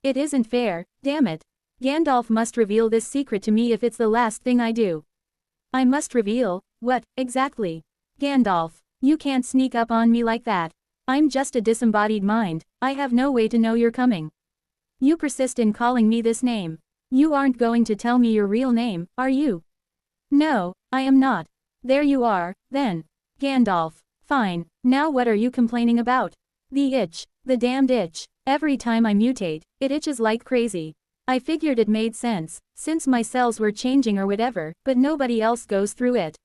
It isn't fair, damn it. Gandalf must reveal this secret to me if it's the last thing I do. I must reveal, what, exactly? Gandalf, you can't sneak up on me like that. I'm just a disembodied mind, I have no way to know you're coming. You persist in calling me this name. You aren't going to tell me your real name, are you? No, I am not. There you are, then. Gandalf. Fine, now what are you complaining about? The itch. The damned itch. Every time I mutate, it itches like crazy. I figured it made sense, since my cells were changing or whatever, but nobody else goes through it.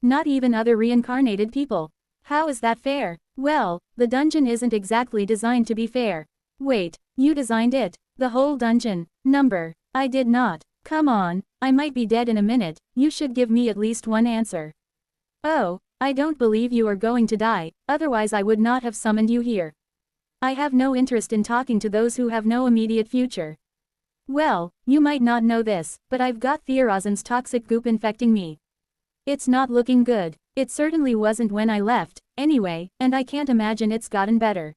Not even other reincarnated people. How is that fair? Well, the dungeon isn't exactly designed to be fair. Wait, you designed it? The whole dungeon? Number. I did not. Come on, I might be dead in a minute, you should give me at least one answer. Oh, I don't believe you are going to die, otherwise I would not have summoned you here. I have no interest in talking to those who have no immediate future. Well, you might not know this, but I've got Theorazin's toxic goop infecting me. It's not looking good. It certainly wasn't when I left, anyway, and I can't imagine it's gotten better.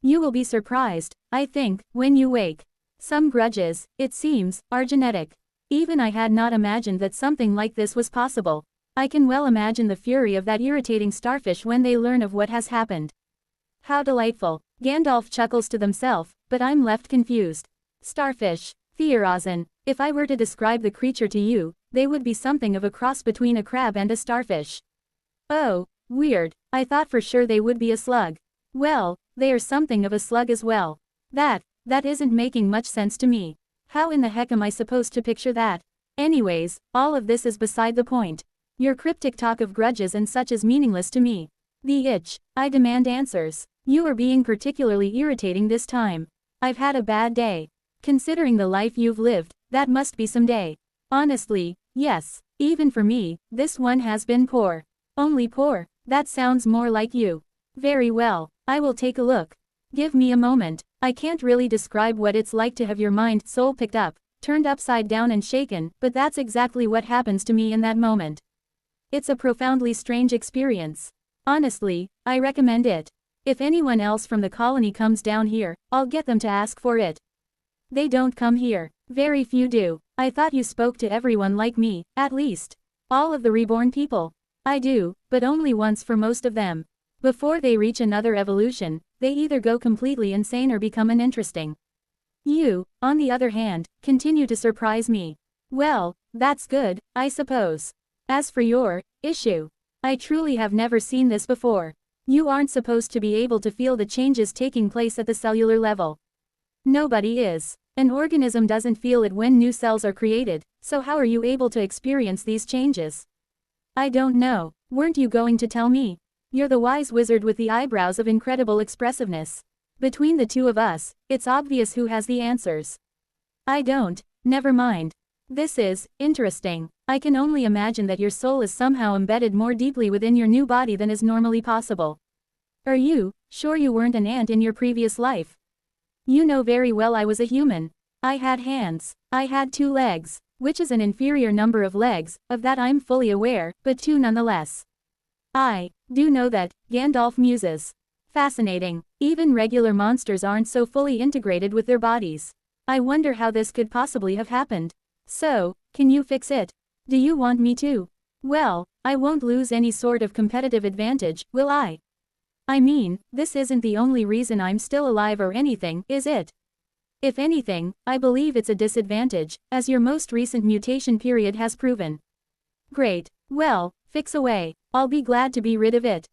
You will be surprised, I think, when you wake. Some grudges, it seems, are genetic. Even I had not imagined that something like this was possible. I can well imagine the fury of that irritating starfish when they learn of what has happened. How delightful. Gandalf chuckles to themselves, but I'm left confused. Starfish. Theorazin. If I were to describe the creature to you, they would be something of a cross between a crab and a starfish. Oh, weird. I thought for sure they would be a slug. Well, they are something of a slug as well. That isn't making much sense to me. How in the heck am I supposed to picture that? Anyways, all of this is beside the point. Your cryptic talk of grudges and such is meaningless to me. The itch. I demand answers. You are being particularly irritating this time. I've had a bad day. Considering the life you've lived, that must be some day. Honestly, yes. Even for me, this one has been poor. Only poor? That sounds more like you. Very well, I will take a look. Give me a moment. I can't really describe what it's like to have your mind soul picked up, turned upside down and shaken, but that's exactly what happens to me in that moment. It's a profoundly strange experience. Honestly, I recommend it. If anyone else from the colony comes down here, I'll get them to ask for it. They don't come here. Very few do. I thought you spoke to everyone like me, at least. All of the reborn people. I do, but only once for most of them. Before they reach another evolution, they either go completely insane or become uninteresting. You, on the other hand, continue to surprise me. Well, that's good, I suppose. As for your issue, I truly have never seen this before. You aren't supposed to be able to feel the changes taking place at the cellular level. Nobody is. An organism doesn't feel it when new cells are created, so how are you able to experience these changes? I don't know. Weren't you going to tell me? You're the wise wizard with the eyebrows of incredible expressiveness. Between the two of us, it's obvious who has the answers. I don't. Never mind. This is interesting. I can only imagine that your soul is somehow embedded more deeply within your new body than is normally possible. Are you sure you weren't an ant in your previous life? You know very well I was a human. I had hands. I had 2 legs, which is an inferior number of legs, of that I'm fully aware, but 2 nonetheless. I do know that, Gandalf muses. Fascinating. Even regular monsters aren't so fully integrated with their bodies. I wonder how this could possibly have happened. So, can you fix it? Do you want me to? Well, I won't lose any sort of competitive advantage, will I? I mean, this isn't the only reason I'm still alive or anything, is it? If anything, I believe it's a disadvantage, as your most recent mutation period has proven. Great. Well, fix away. I'll be glad to be rid of it. ...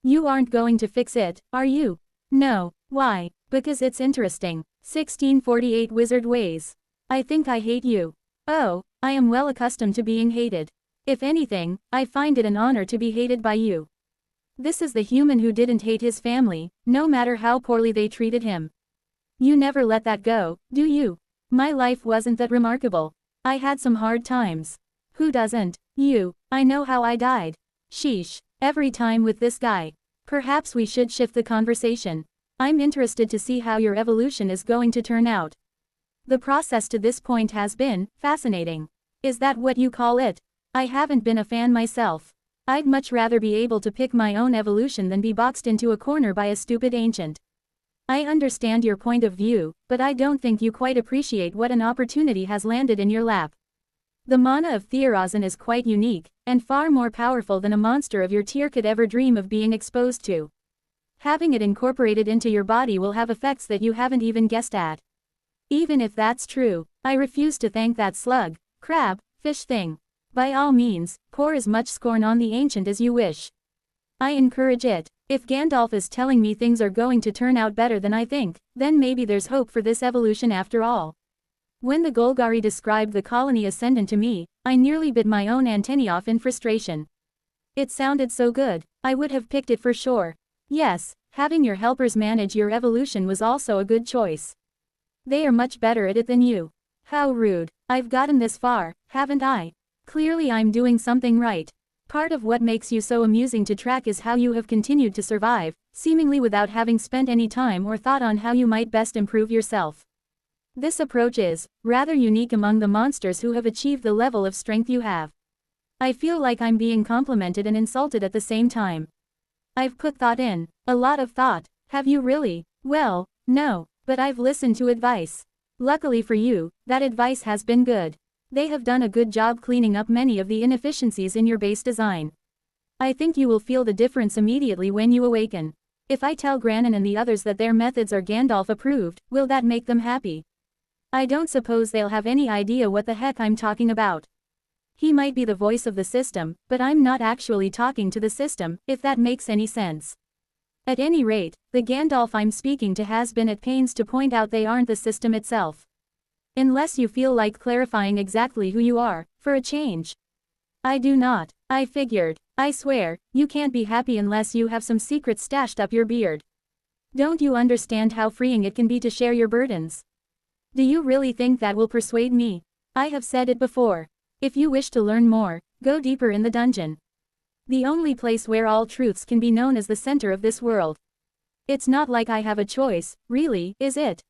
You aren't going to fix it, are you? No. Why? Because it's interesting. 1648 Wizard Ways. I think I hate you. Oh, I am well accustomed to being hated. If anything, I find it an honor to be hated by you. This is the human who didn't hate his family, no matter how poorly they treated him. You never let that go, do you? My life wasn't that remarkable. I had some hard times. Who doesn't? You. I know how I died. Sheesh. Every time with this guy. Perhaps we should shift the conversation. I'm interested to see how your evolution is going to turn out. The process to this point has been fascinating. Is that what you call it? I haven't been a fan myself. I'd much rather be able to pick my own evolution than be boxed into a corner by a stupid ancient. I understand your point of view, but I don't think you quite appreciate what an opportunity has landed in your lap. The mana of Theorazin is quite unique, and far more powerful than a monster of your tier could ever dream of being exposed to. Having it incorporated into your body will have effects that you haven't even guessed at. Even if that's true, I refuse to thank that slug, crab, fish thing. By all means, pour as much scorn on the ancient as you wish. I encourage it. If Gandalf is telling me things are going to turn out better than I think, then maybe there's hope for this evolution after all. When the Golgari described the colony ascendant to me, I nearly bit my own antennae off in frustration. It sounded so good, I would have picked it for sure. Yes, having your helpers manage your evolution was also a good choice. They are much better at it than you. How rude. I've gotten this far, haven't I? Clearly I'm doing something right. Part of what makes you so amusing to track is how you have continued to survive, seemingly without having spent any time or thought on how you might best improve yourself. This approach is rather unique among the monsters who have achieved the level of strength you have. I feel like I'm being complimented and insulted at the same time. I've put thought in, a lot of thought. Have you really? Well, no, but I've listened to advice. Luckily for you, that advice has been good. They have done a good job cleaning up many of the inefficiencies in your base design. I think you will feel the difference immediately when you awaken. If I tell Granin and the others that their methods are Gandalf approved, will that make them happy? I don't suppose they'll have any idea what the heck I'm talking about. He might be the voice of the system, but I'm not actually talking to the system, if that makes any sense. At any rate, the Gandalf I'm speaking to has been at pains to point out they aren't the system itself. Unless you feel like clarifying exactly who you are, for a change. I do not. I figured. I swear, you can't be happy unless you have some secret stashed up your beard. Don't you understand how freeing it can be to share your burdens? Do you really think that will persuade me? I have said it before. If you wish to learn more, go deeper in the dungeon. The only place where all truths can be known as the center of this world. It's not like I have a choice, really, is it?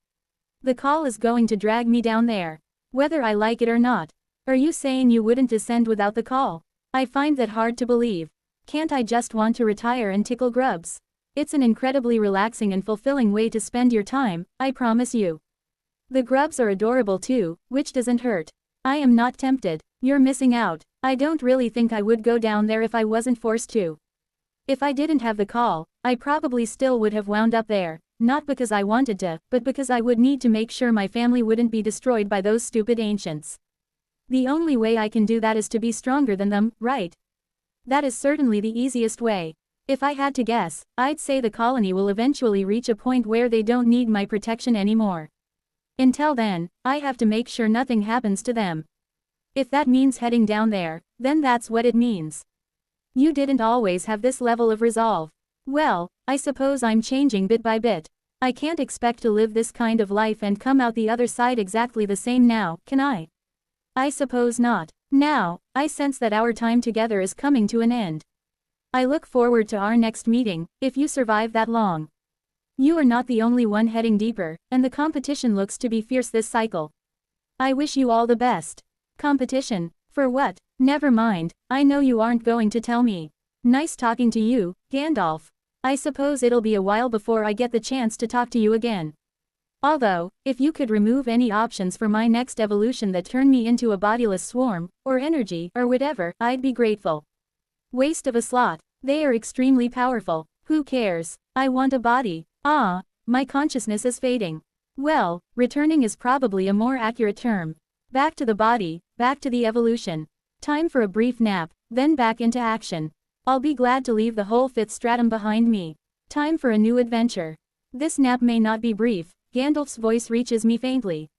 The call is going to drag me down there. Whether I like it or not. Are you saying you wouldn't descend without the call? I find that hard to believe. Can't I just want to retire and tickle grubs? It's an incredibly relaxing and fulfilling way to spend your time, I promise you. The grubs are adorable too, which doesn't hurt. I am not tempted. You're missing out. I don't really think I would go down there if I wasn't forced to. If I didn't have the call, I probably still would have wound up there, not because I wanted to, but because I would need to make sure my family wouldn't be destroyed by those stupid ancients. The only way I can do that is to be stronger than them, right? That is certainly the easiest way. If I had to guess, I'd say the colony will eventually reach a point where they don't need my protection anymore. Until then, I have to make sure nothing happens to them. If that means heading down there, then that's what it means. You didn't always have this level of resolve. Well, I suppose I'm changing bit by bit. I can't expect to live this kind of life and come out the other side exactly the same now, can I? I suppose not. Now, I sense that our time together is coming to an end. I look forward to our next meeting, if you survive that long. You are not the only one heading deeper, and the competition looks to be fierce this cycle. I wish you all the best. Competition? For what? Never mind, I know you aren't going to tell me. Nice talking to you, Gandalf. I suppose it'll be a while before I get the chance to talk to you again. Although, if you could remove any options for my next evolution that turn me into a bodiless swarm, or energy, or whatever, I'd be grateful. Waste of a slot. They are extremely powerful. Who cares? I want a body. Ah, my consciousness is fading. Well, returning is probably a more accurate term. Back to the body, back to the evolution. Time for a brief nap, then back into action. I'll be glad to leave the whole fifth stratum behind me. Time for a new adventure. This nap may not be brief, Gandalf's voice reaches me faintly.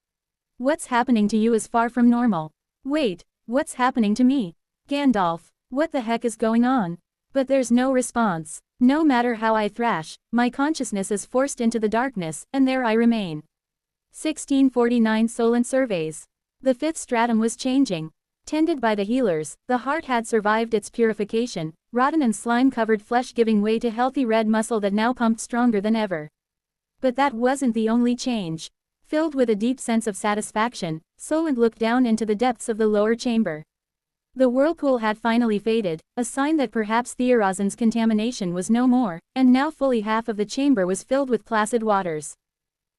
What's happening to you is far from normal. Wait, what's happening to me? Gandalf, what the heck is going on? But there's no response. No matter how I thrash, my consciousness is forced into the darkness, and there I remain. 1649 Solent surveys. The fifth stratum was changing. Tended by the healers, the heart had survived its purification, rotten and slime-covered flesh giving way to healthy red muscle that now pumped stronger than ever. But that wasn't the only change. Filled with a deep sense of satisfaction, Solent looked down into the depths of the lower chamber. The whirlpool had finally faded, a sign that perhaps Theorazin's contamination was no more, and now fully half of the chamber was filled with placid waters.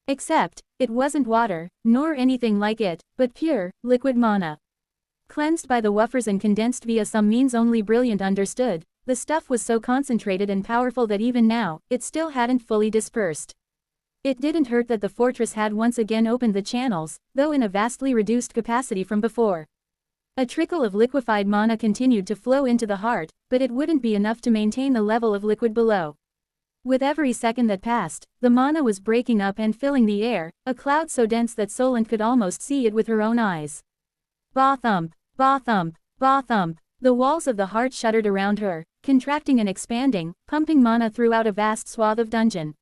Except, it wasn't water, nor anything like it, but pure, liquid mana. Cleansed by the woofers and condensed via some means only Brilliant understood, the stuff was so concentrated and powerful that even now, it still hadn't fully dispersed. It didn't hurt that the fortress had once again opened the channels, though in a vastly reduced capacity from before. A trickle of liquefied mana continued to flow into the heart, but it wouldn't be enough to maintain the level of liquid below. With every second that passed, the mana was breaking up and filling the air, a cloud so dense that Solent could almost see it with her own eyes. Ba thump, ba thump, ba thump. The walls of the heart shuddered around her, contracting and expanding, pumping mana throughout a vast swath of dungeon.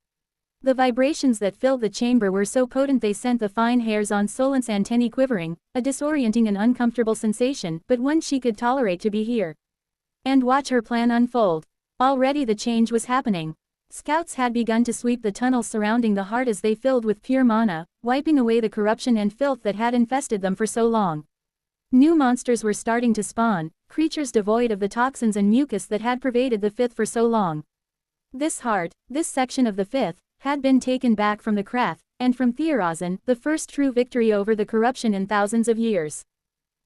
The vibrations that filled the chamber were so potent they sent the fine hairs on Solent's antennae quivering, a disorienting and uncomfortable sensation, but one she could tolerate to be here. And watch her plan unfold. Already the change was happening. Scouts had begun to sweep the tunnels surrounding the heart as they filled with pure mana, wiping away the corruption and filth that had infested them for so long. New monsters were starting to spawn, creatures devoid of the toxins and mucus that had pervaded the Fifth for so long. This heart, this section of the Fifth, had been taken back from the Krath, and from Theorazin, the first true victory over the corruption in thousands of years.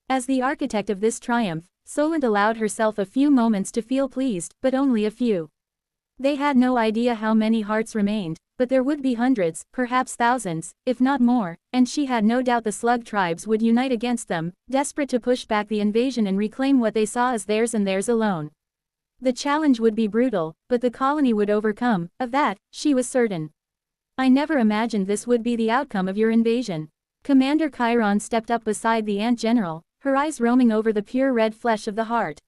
As the architect of this triumph, Solent allowed herself a few moments to feel pleased, but only a few. They had no idea how many hearts remained, but there would be hundreds, perhaps thousands, if not more, and she had no doubt the slug tribes would unite against them, desperate to push back the invasion and reclaim what they saw as theirs and theirs alone. The challenge would be brutal, but the colony would overcome, of that, she was certain. I never imagined this would be the outcome of your invasion. Commander Chiron stepped up beside the Ant General, her eyes roaming over the pure red flesh of the heart.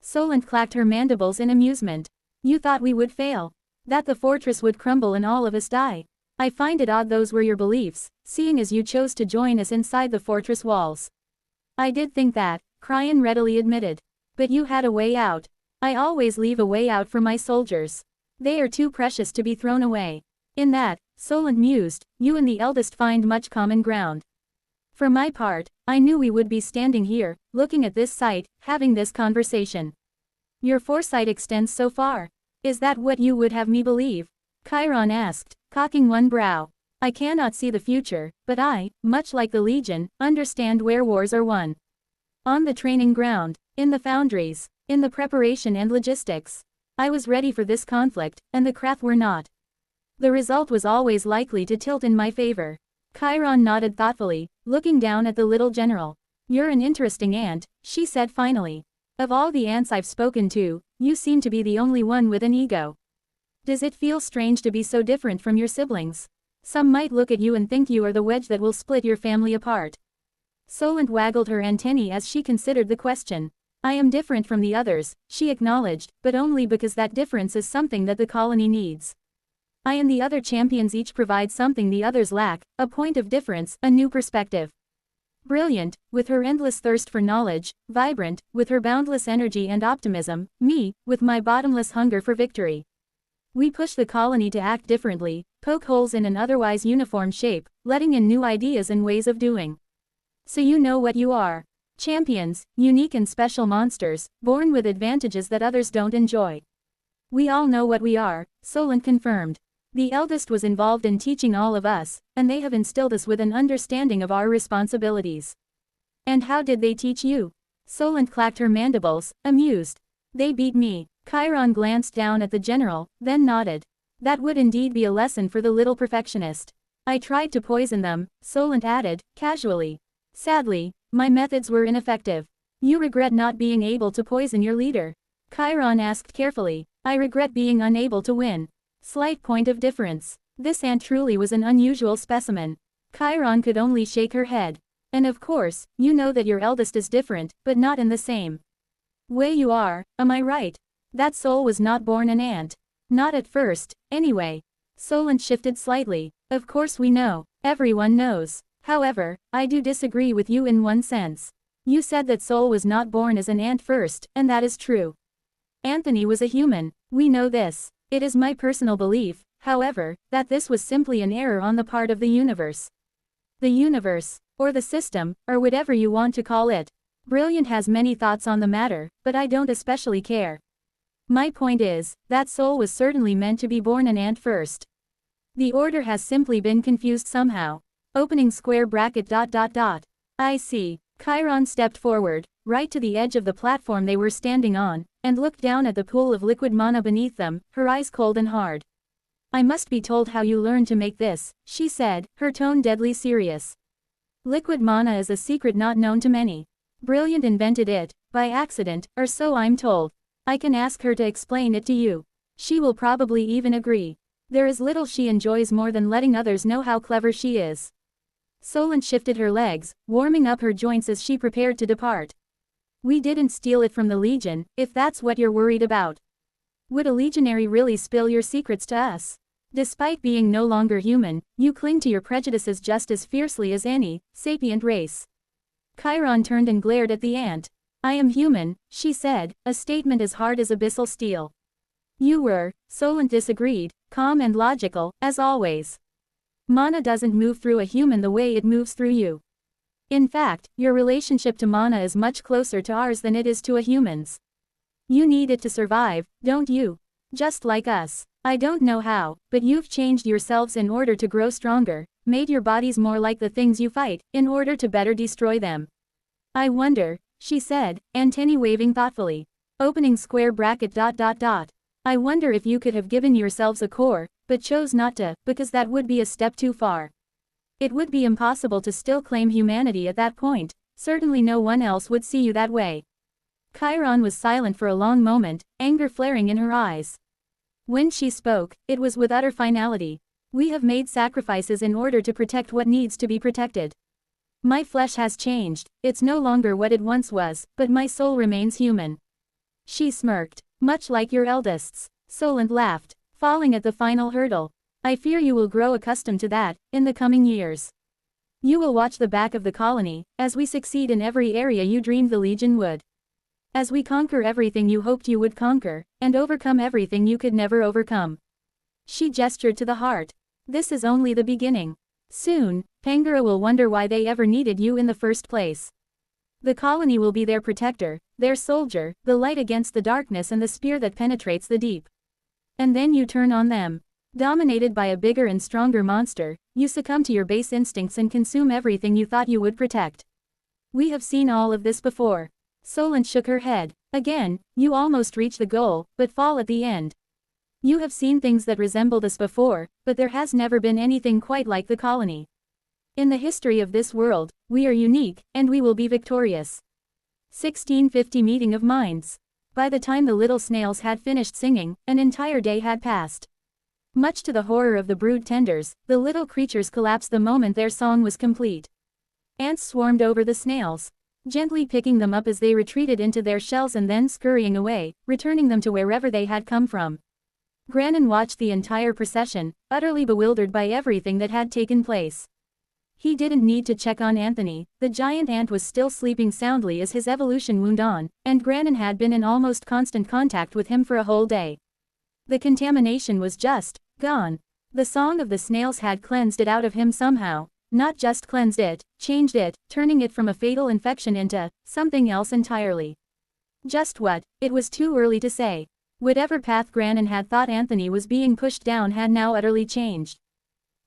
Solent clacked her mandibles in amusement. You thought we would fail. That the fortress would crumble and all of us die. I find it odd those were your beliefs, seeing as you chose to join us inside the fortress walls. I did think that, Chiron readily admitted. But you had a way out. I always leave a way out for my soldiers. They are too precious to be thrown away. In that, Solent mused, you and the eldest find much common ground. For my part, I knew we would be standing here, looking at this sight, having this conversation. Your foresight extends so far. Is that what you would have me believe? Chiron asked, cocking one brow. I cannot see the future, but I, much like the Legion, understand where wars are won. On the training ground, in the foundries, in the preparation and logistics. I was ready for this conflict, and the Krath were not. The result was always likely to tilt in my favor. Chiron nodded thoughtfully, looking down at the little general. You're an interesting ant, she said finally. Of all the ants I've spoken to, you seem to be the only one with an ego. Does it feel strange to be so different from your siblings? Some might look at you and think you are the wedge that will split your family apart. Solent waggled her antennae as she considered the question. I am different from the others, she acknowledged, but only because that difference is something that the colony needs. I and the other champions each provide something the others lack, a point of difference, a new perspective. Brilliant, with her endless thirst for knowledge, vibrant, with her boundless energy and optimism, me, with my bottomless hunger for victory. We push the colony to act differently, poke holes in an otherwise uniform shape, letting in new ideas and ways of doing. So you know what you are. Champions, unique and special monsters, born with advantages that others don't enjoy. We all know what we are, Solent confirmed. The eldest was involved in teaching all of us, and they have instilled us with an understanding of our responsibilities. And how did they teach you? Solent clacked her mandibles, amused. They beat me. Chiron glanced down at the general, then nodded. That would indeed be a lesson for the little perfectionist. I tried to poison them, Solent added, casually. Sadly, my methods were ineffective. You regret not being able to poison your leader? Chiron asked carefully. I regret being unable to win. Slight point of difference. This ant truly was an unusual specimen. Chiron could only shake her head. And of course, you know that your eldest is different, but not in the same way you are, am I right? That soul was not born an ant. Not at first, anyway. Solent shifted slightly. Of course we know. Everyone knows. However, I do disagree with you in one sense. You said that soul was not born as an ant first, and that is true. Anthony was a human. We know this. It is my personal belief, however, that this was simply an error on the part of the universe. The universe, or the system, or whatever you want to call it. Brilliant has many thoughts on the matter, but I don't especially care. My point is, that soul was certainly meant to be born an ant first. The order has simply been confused somehow. Opening square bracket ... I see. Chiron stepped forward, right to the edge of the platform they were standing on, and looked down at the pool of liquid mana beneath them, her eyes cold and hard. I must be told how you learned to make this, she said, her tone deadly serious. Liquid mana is a secret not known to many. Brilliant invented it, by accident, or so I'm told. I can ask her to explain it to you. She will probably even agree. There is little she enjoys more than letting others know how clever she is. Solent shifted her legs, warming up her joints as she prepared to depart. We didn't steal it from the Legion, if that's what you're worried about. Would a legionary really spill your secrets to us? Despite being no longer human, you cling to your prejudices just as fiercely as any sapient race. Chiron turned and glared at the ant. I am human, she said, a statement as hard as abyssal steel. You were, Solent disagreed, calm and logical, as always. Mana doesn't move through a human the way it moves through you. In fact, your relationship to mana is much closer to ours than it is to a human's. You need it to survive, don't you? Just like us. I don't know how, but you've changed yourselves in order to grow stronger, made your bodies more like the things you fight, in order to better destroy them. I wonder, she said, antennae waving thoughtfully. Opening square bracket. I wonder if you could have given yourselves a core, but chose not to, because that would be a step too far. It would be impossible to still claim humanity at that point, certainly no one else would see you that way. Chiron was silent for a long moment, anger flaring in her eyes. When she spoke, it was with utter finality. We have made sacrifices in order to protect what needs to be protected. My flesh has changed, it's no longer what it once was, but my soul remains human. She smirked. Much like your eldest's. Solent laughed, falling at the final hurdle. I fear you will grow accustomed to that, in the coming years. You will watch the back of the colony, as we succeed in every area you dreamed the Legion would. As we conquer everything you hoped you would conquer, and overcome everything you could never overcome. She gestured to the heart. This is only the beginning. Soon, Pangara will wonder why they ever needed you in the first place. The colony will be their protector, their soldier, the light against the darkness and the spear that penetrates the deep. And then you turn on them. Dominated by a bigger and stronger monster, you succumb to your base instincts and consume everything you thought you would protect. We have seen all of this before. Solent shook her head. Again, you almost reach the goal, but fall at the end. You have seen things that resemble this before, but there has never been anything quite like the colony. In the history of this world, we are unique, and we will be victorious. 1650 Meeting of Minds. By the time the little snails had finished singing, an entire day had passed. Much to the horror of the brood tenders, the little creatures collapsed the moment their song was complete. Ants swarmed over the snails, gently picking them up as they retreated into their shells and then scurrying away, returning them to wherever they had come from. Granin watched the entire procession, utterly bewildered by everything that had taken place. He didn't need to check on Anthony, the giant ant was still sleeping soundly as his evolution wound on, and Granin had been in almost constant contact with him for a whole day. The contamination was just gone. The song of the snails had cleansed it out of him somehow, not just cleansed it, changed it, turning it from a fatal infection into something else entirely. Just what, it was too early to say. Whatever path Granin had thought Anthony was being pushed down had now utterly changed.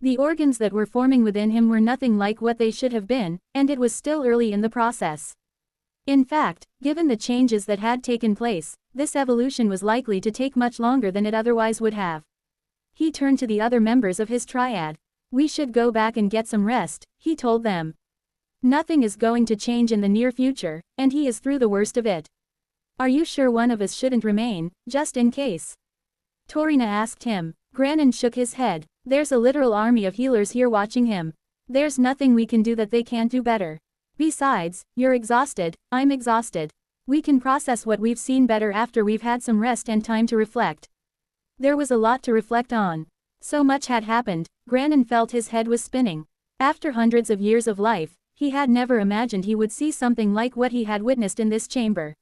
The organs that were forming within him were nothing like what they should have been, and it was still early in the process. In fact, given the changes that had taken place, this evolution was likely to take much longer than it otherwise would have. He turned to the other members of his triad. We should go back and get some rest, he told them. Nothing is going to change in the near future, and he is through the worst of it. Are you sure one of us shouldn't remain, just in case? Torina asked him. Granin shook his head. There's a literal army of healers here watching him. There's nothing we can do that they can't do better. Besides, you're exhausted, I'm exhausted. We can process what we've seen better after we've had some rest and time to reflect. There was a lot to reflect on. So much had happened, Granin felt his head was spinning. After hundreds of years of life, he had never imagined he would see something like what he had witnessed in this chamber.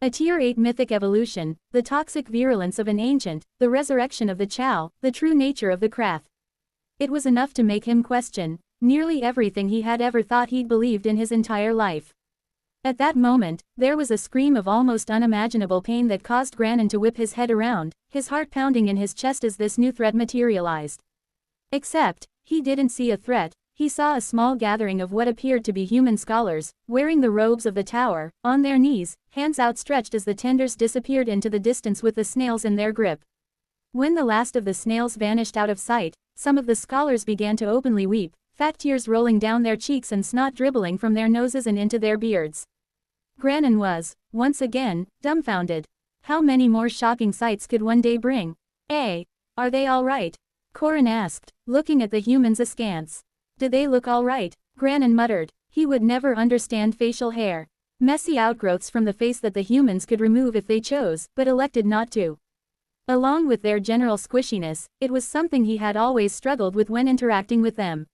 A Tier 8 mythic evolution, the toxic virulence of an ancient, the resurrection of the Chow, the true nature of the Krath. It was enough to make him question nearly everything he had ever thought he'd believed in his entire life. At that moment, there was a scream of almost unimaginable pain that caused Granin to whip his head around, his heart pounding in his chest as this new threat materialized. Except, he didn't see a threat. He saw a small gathering of what appeared to be human scholars, wearing the robes of the tower, on their knees, hands outstretched as the tenders disappeared into the distance with the snails in their grip. When the last of the snails vanished out of sight, some of the scholars began to openly weep, fat tears rolling down their cheeks and snot dribbling from their noses and into their beards. Granin was, once again, dumbfounded. How many more shocking sights could one day bring? Are they all right? Corin asked, looking at the humans askance. Do they look all right? Granin muttered. He would never understand facial hair. Messy outgrowths from the face that the humans could remove if they chose, but elected not to. Along with their general squishiness, it was something he had always struggled with when interacting with them.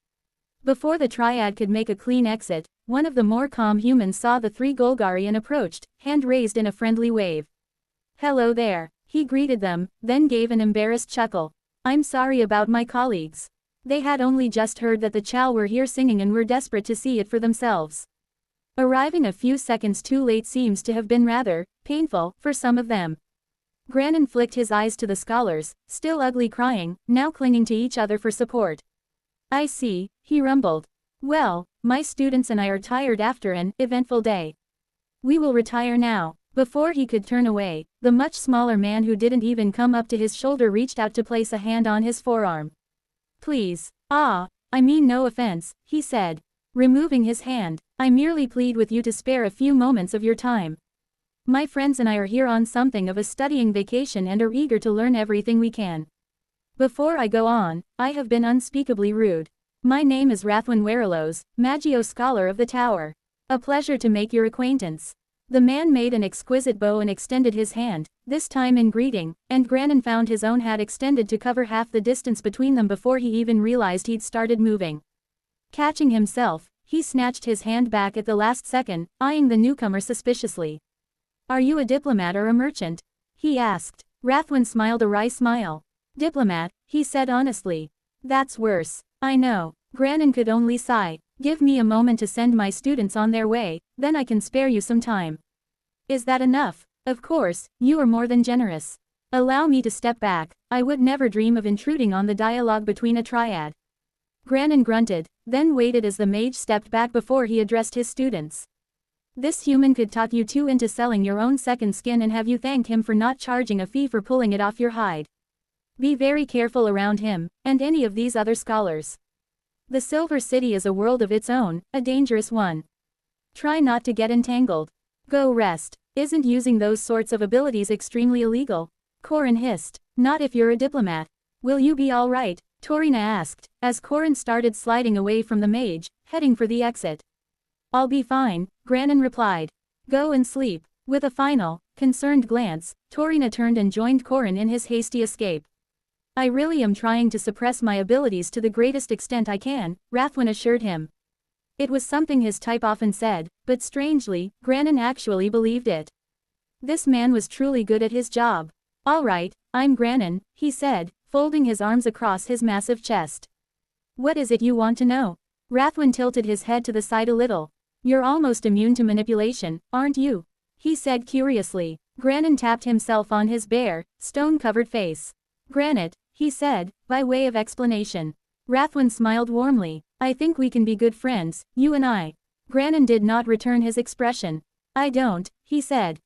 Before the triad could make a clean exit, one of the more calm humans saw the three Golgari and approached, hand raised in a friendly wave. "Hello there," he greeted them, then gave an embarrassed chuckle. "I'm sorry about my colleagues. They had only just heard that the Chow were here singing and were desperate to see it for themselves. Arriving a few seconds too late seems to have been rather painful for some of them." Granin flicked his eyes to the scholars, still ugly crying, now clinging to each other for support. "I see," he rumbled. "Well, my students and I are tired after an eventful day. We will retire now." Before he could turn away, the much smaller man who didn't even come up to his shoulder reached out to place a hand on his forearm. "Please. I mean no offense," he said, removing his hand. "I merely plead with you to spare a few moments of your time. My friends and I are here on something of a studying vacation and are eager to learn everything we can. Before I go on, I have been unspeakably rude. My name is Rathwin Werelos, Magio Scholar of the Tower. A pleasure to make your acquaintance." The man made an exquisite bow and extended his hand, this time in greeting, and Granin found his own had extended to cover half the distance between them before he even realized he'd started moving. Catching himself, he snatched his hand back at the last second, eyeing the newcomer suspiciously. "Are you a diplomat or a merchant?" he asked. Rathwin smiled a wry smile. "Diplomat," he said honestly. "That's worse. I know." Granin could only sigh. "Give me a moment to send my students on their way, then I can spare you some time." "Is that enough?" "Of course, you are more than generous. Allow me to step back. I would never dream of intruding on the dialogue between a triad." Granin grunted, then waited as the mage stepped back before he addressed his students. "This human could talk you two into selling your own second skin and have you thank him for not charging a fee for pulling it off your hide. Be very careful around him, and any of these other scholars. The Silver City is a world of its own, a dangerous one. Try not to get entangled. Go rest. Isn't using those sorts of abilities extremely illegal?" Corin hissed. "Not if you're a diplomat. Will you be all right?" Torina asked, as Corin started sliding away from the mage, heading for the exit. "I'll be fine," Granin replied. "Go and sleep." With a final, concerned glance, Torina turned and joined Corin in his hasty escape. "I really am trying to suppress my abilities to the greatest extent I can," Rathwin assured him. It was something his type often said, but strangely, Granin actually believed it. This man was truly good at his job. "All right, I'm Granin," he said, folding his arms across his massive chest. "What is it you want to know?" Rathwin tilted his head to the side a little. "You're almost immune to manipulation, aren't you?" he said curiously. Granin tapped himself on his bare, stone-covered face. "Granite," he said, by way of explanation. Rathwin smiled warmly. "I think we can be good friends, you and I." Granin did not return his expression. "I don't," he said.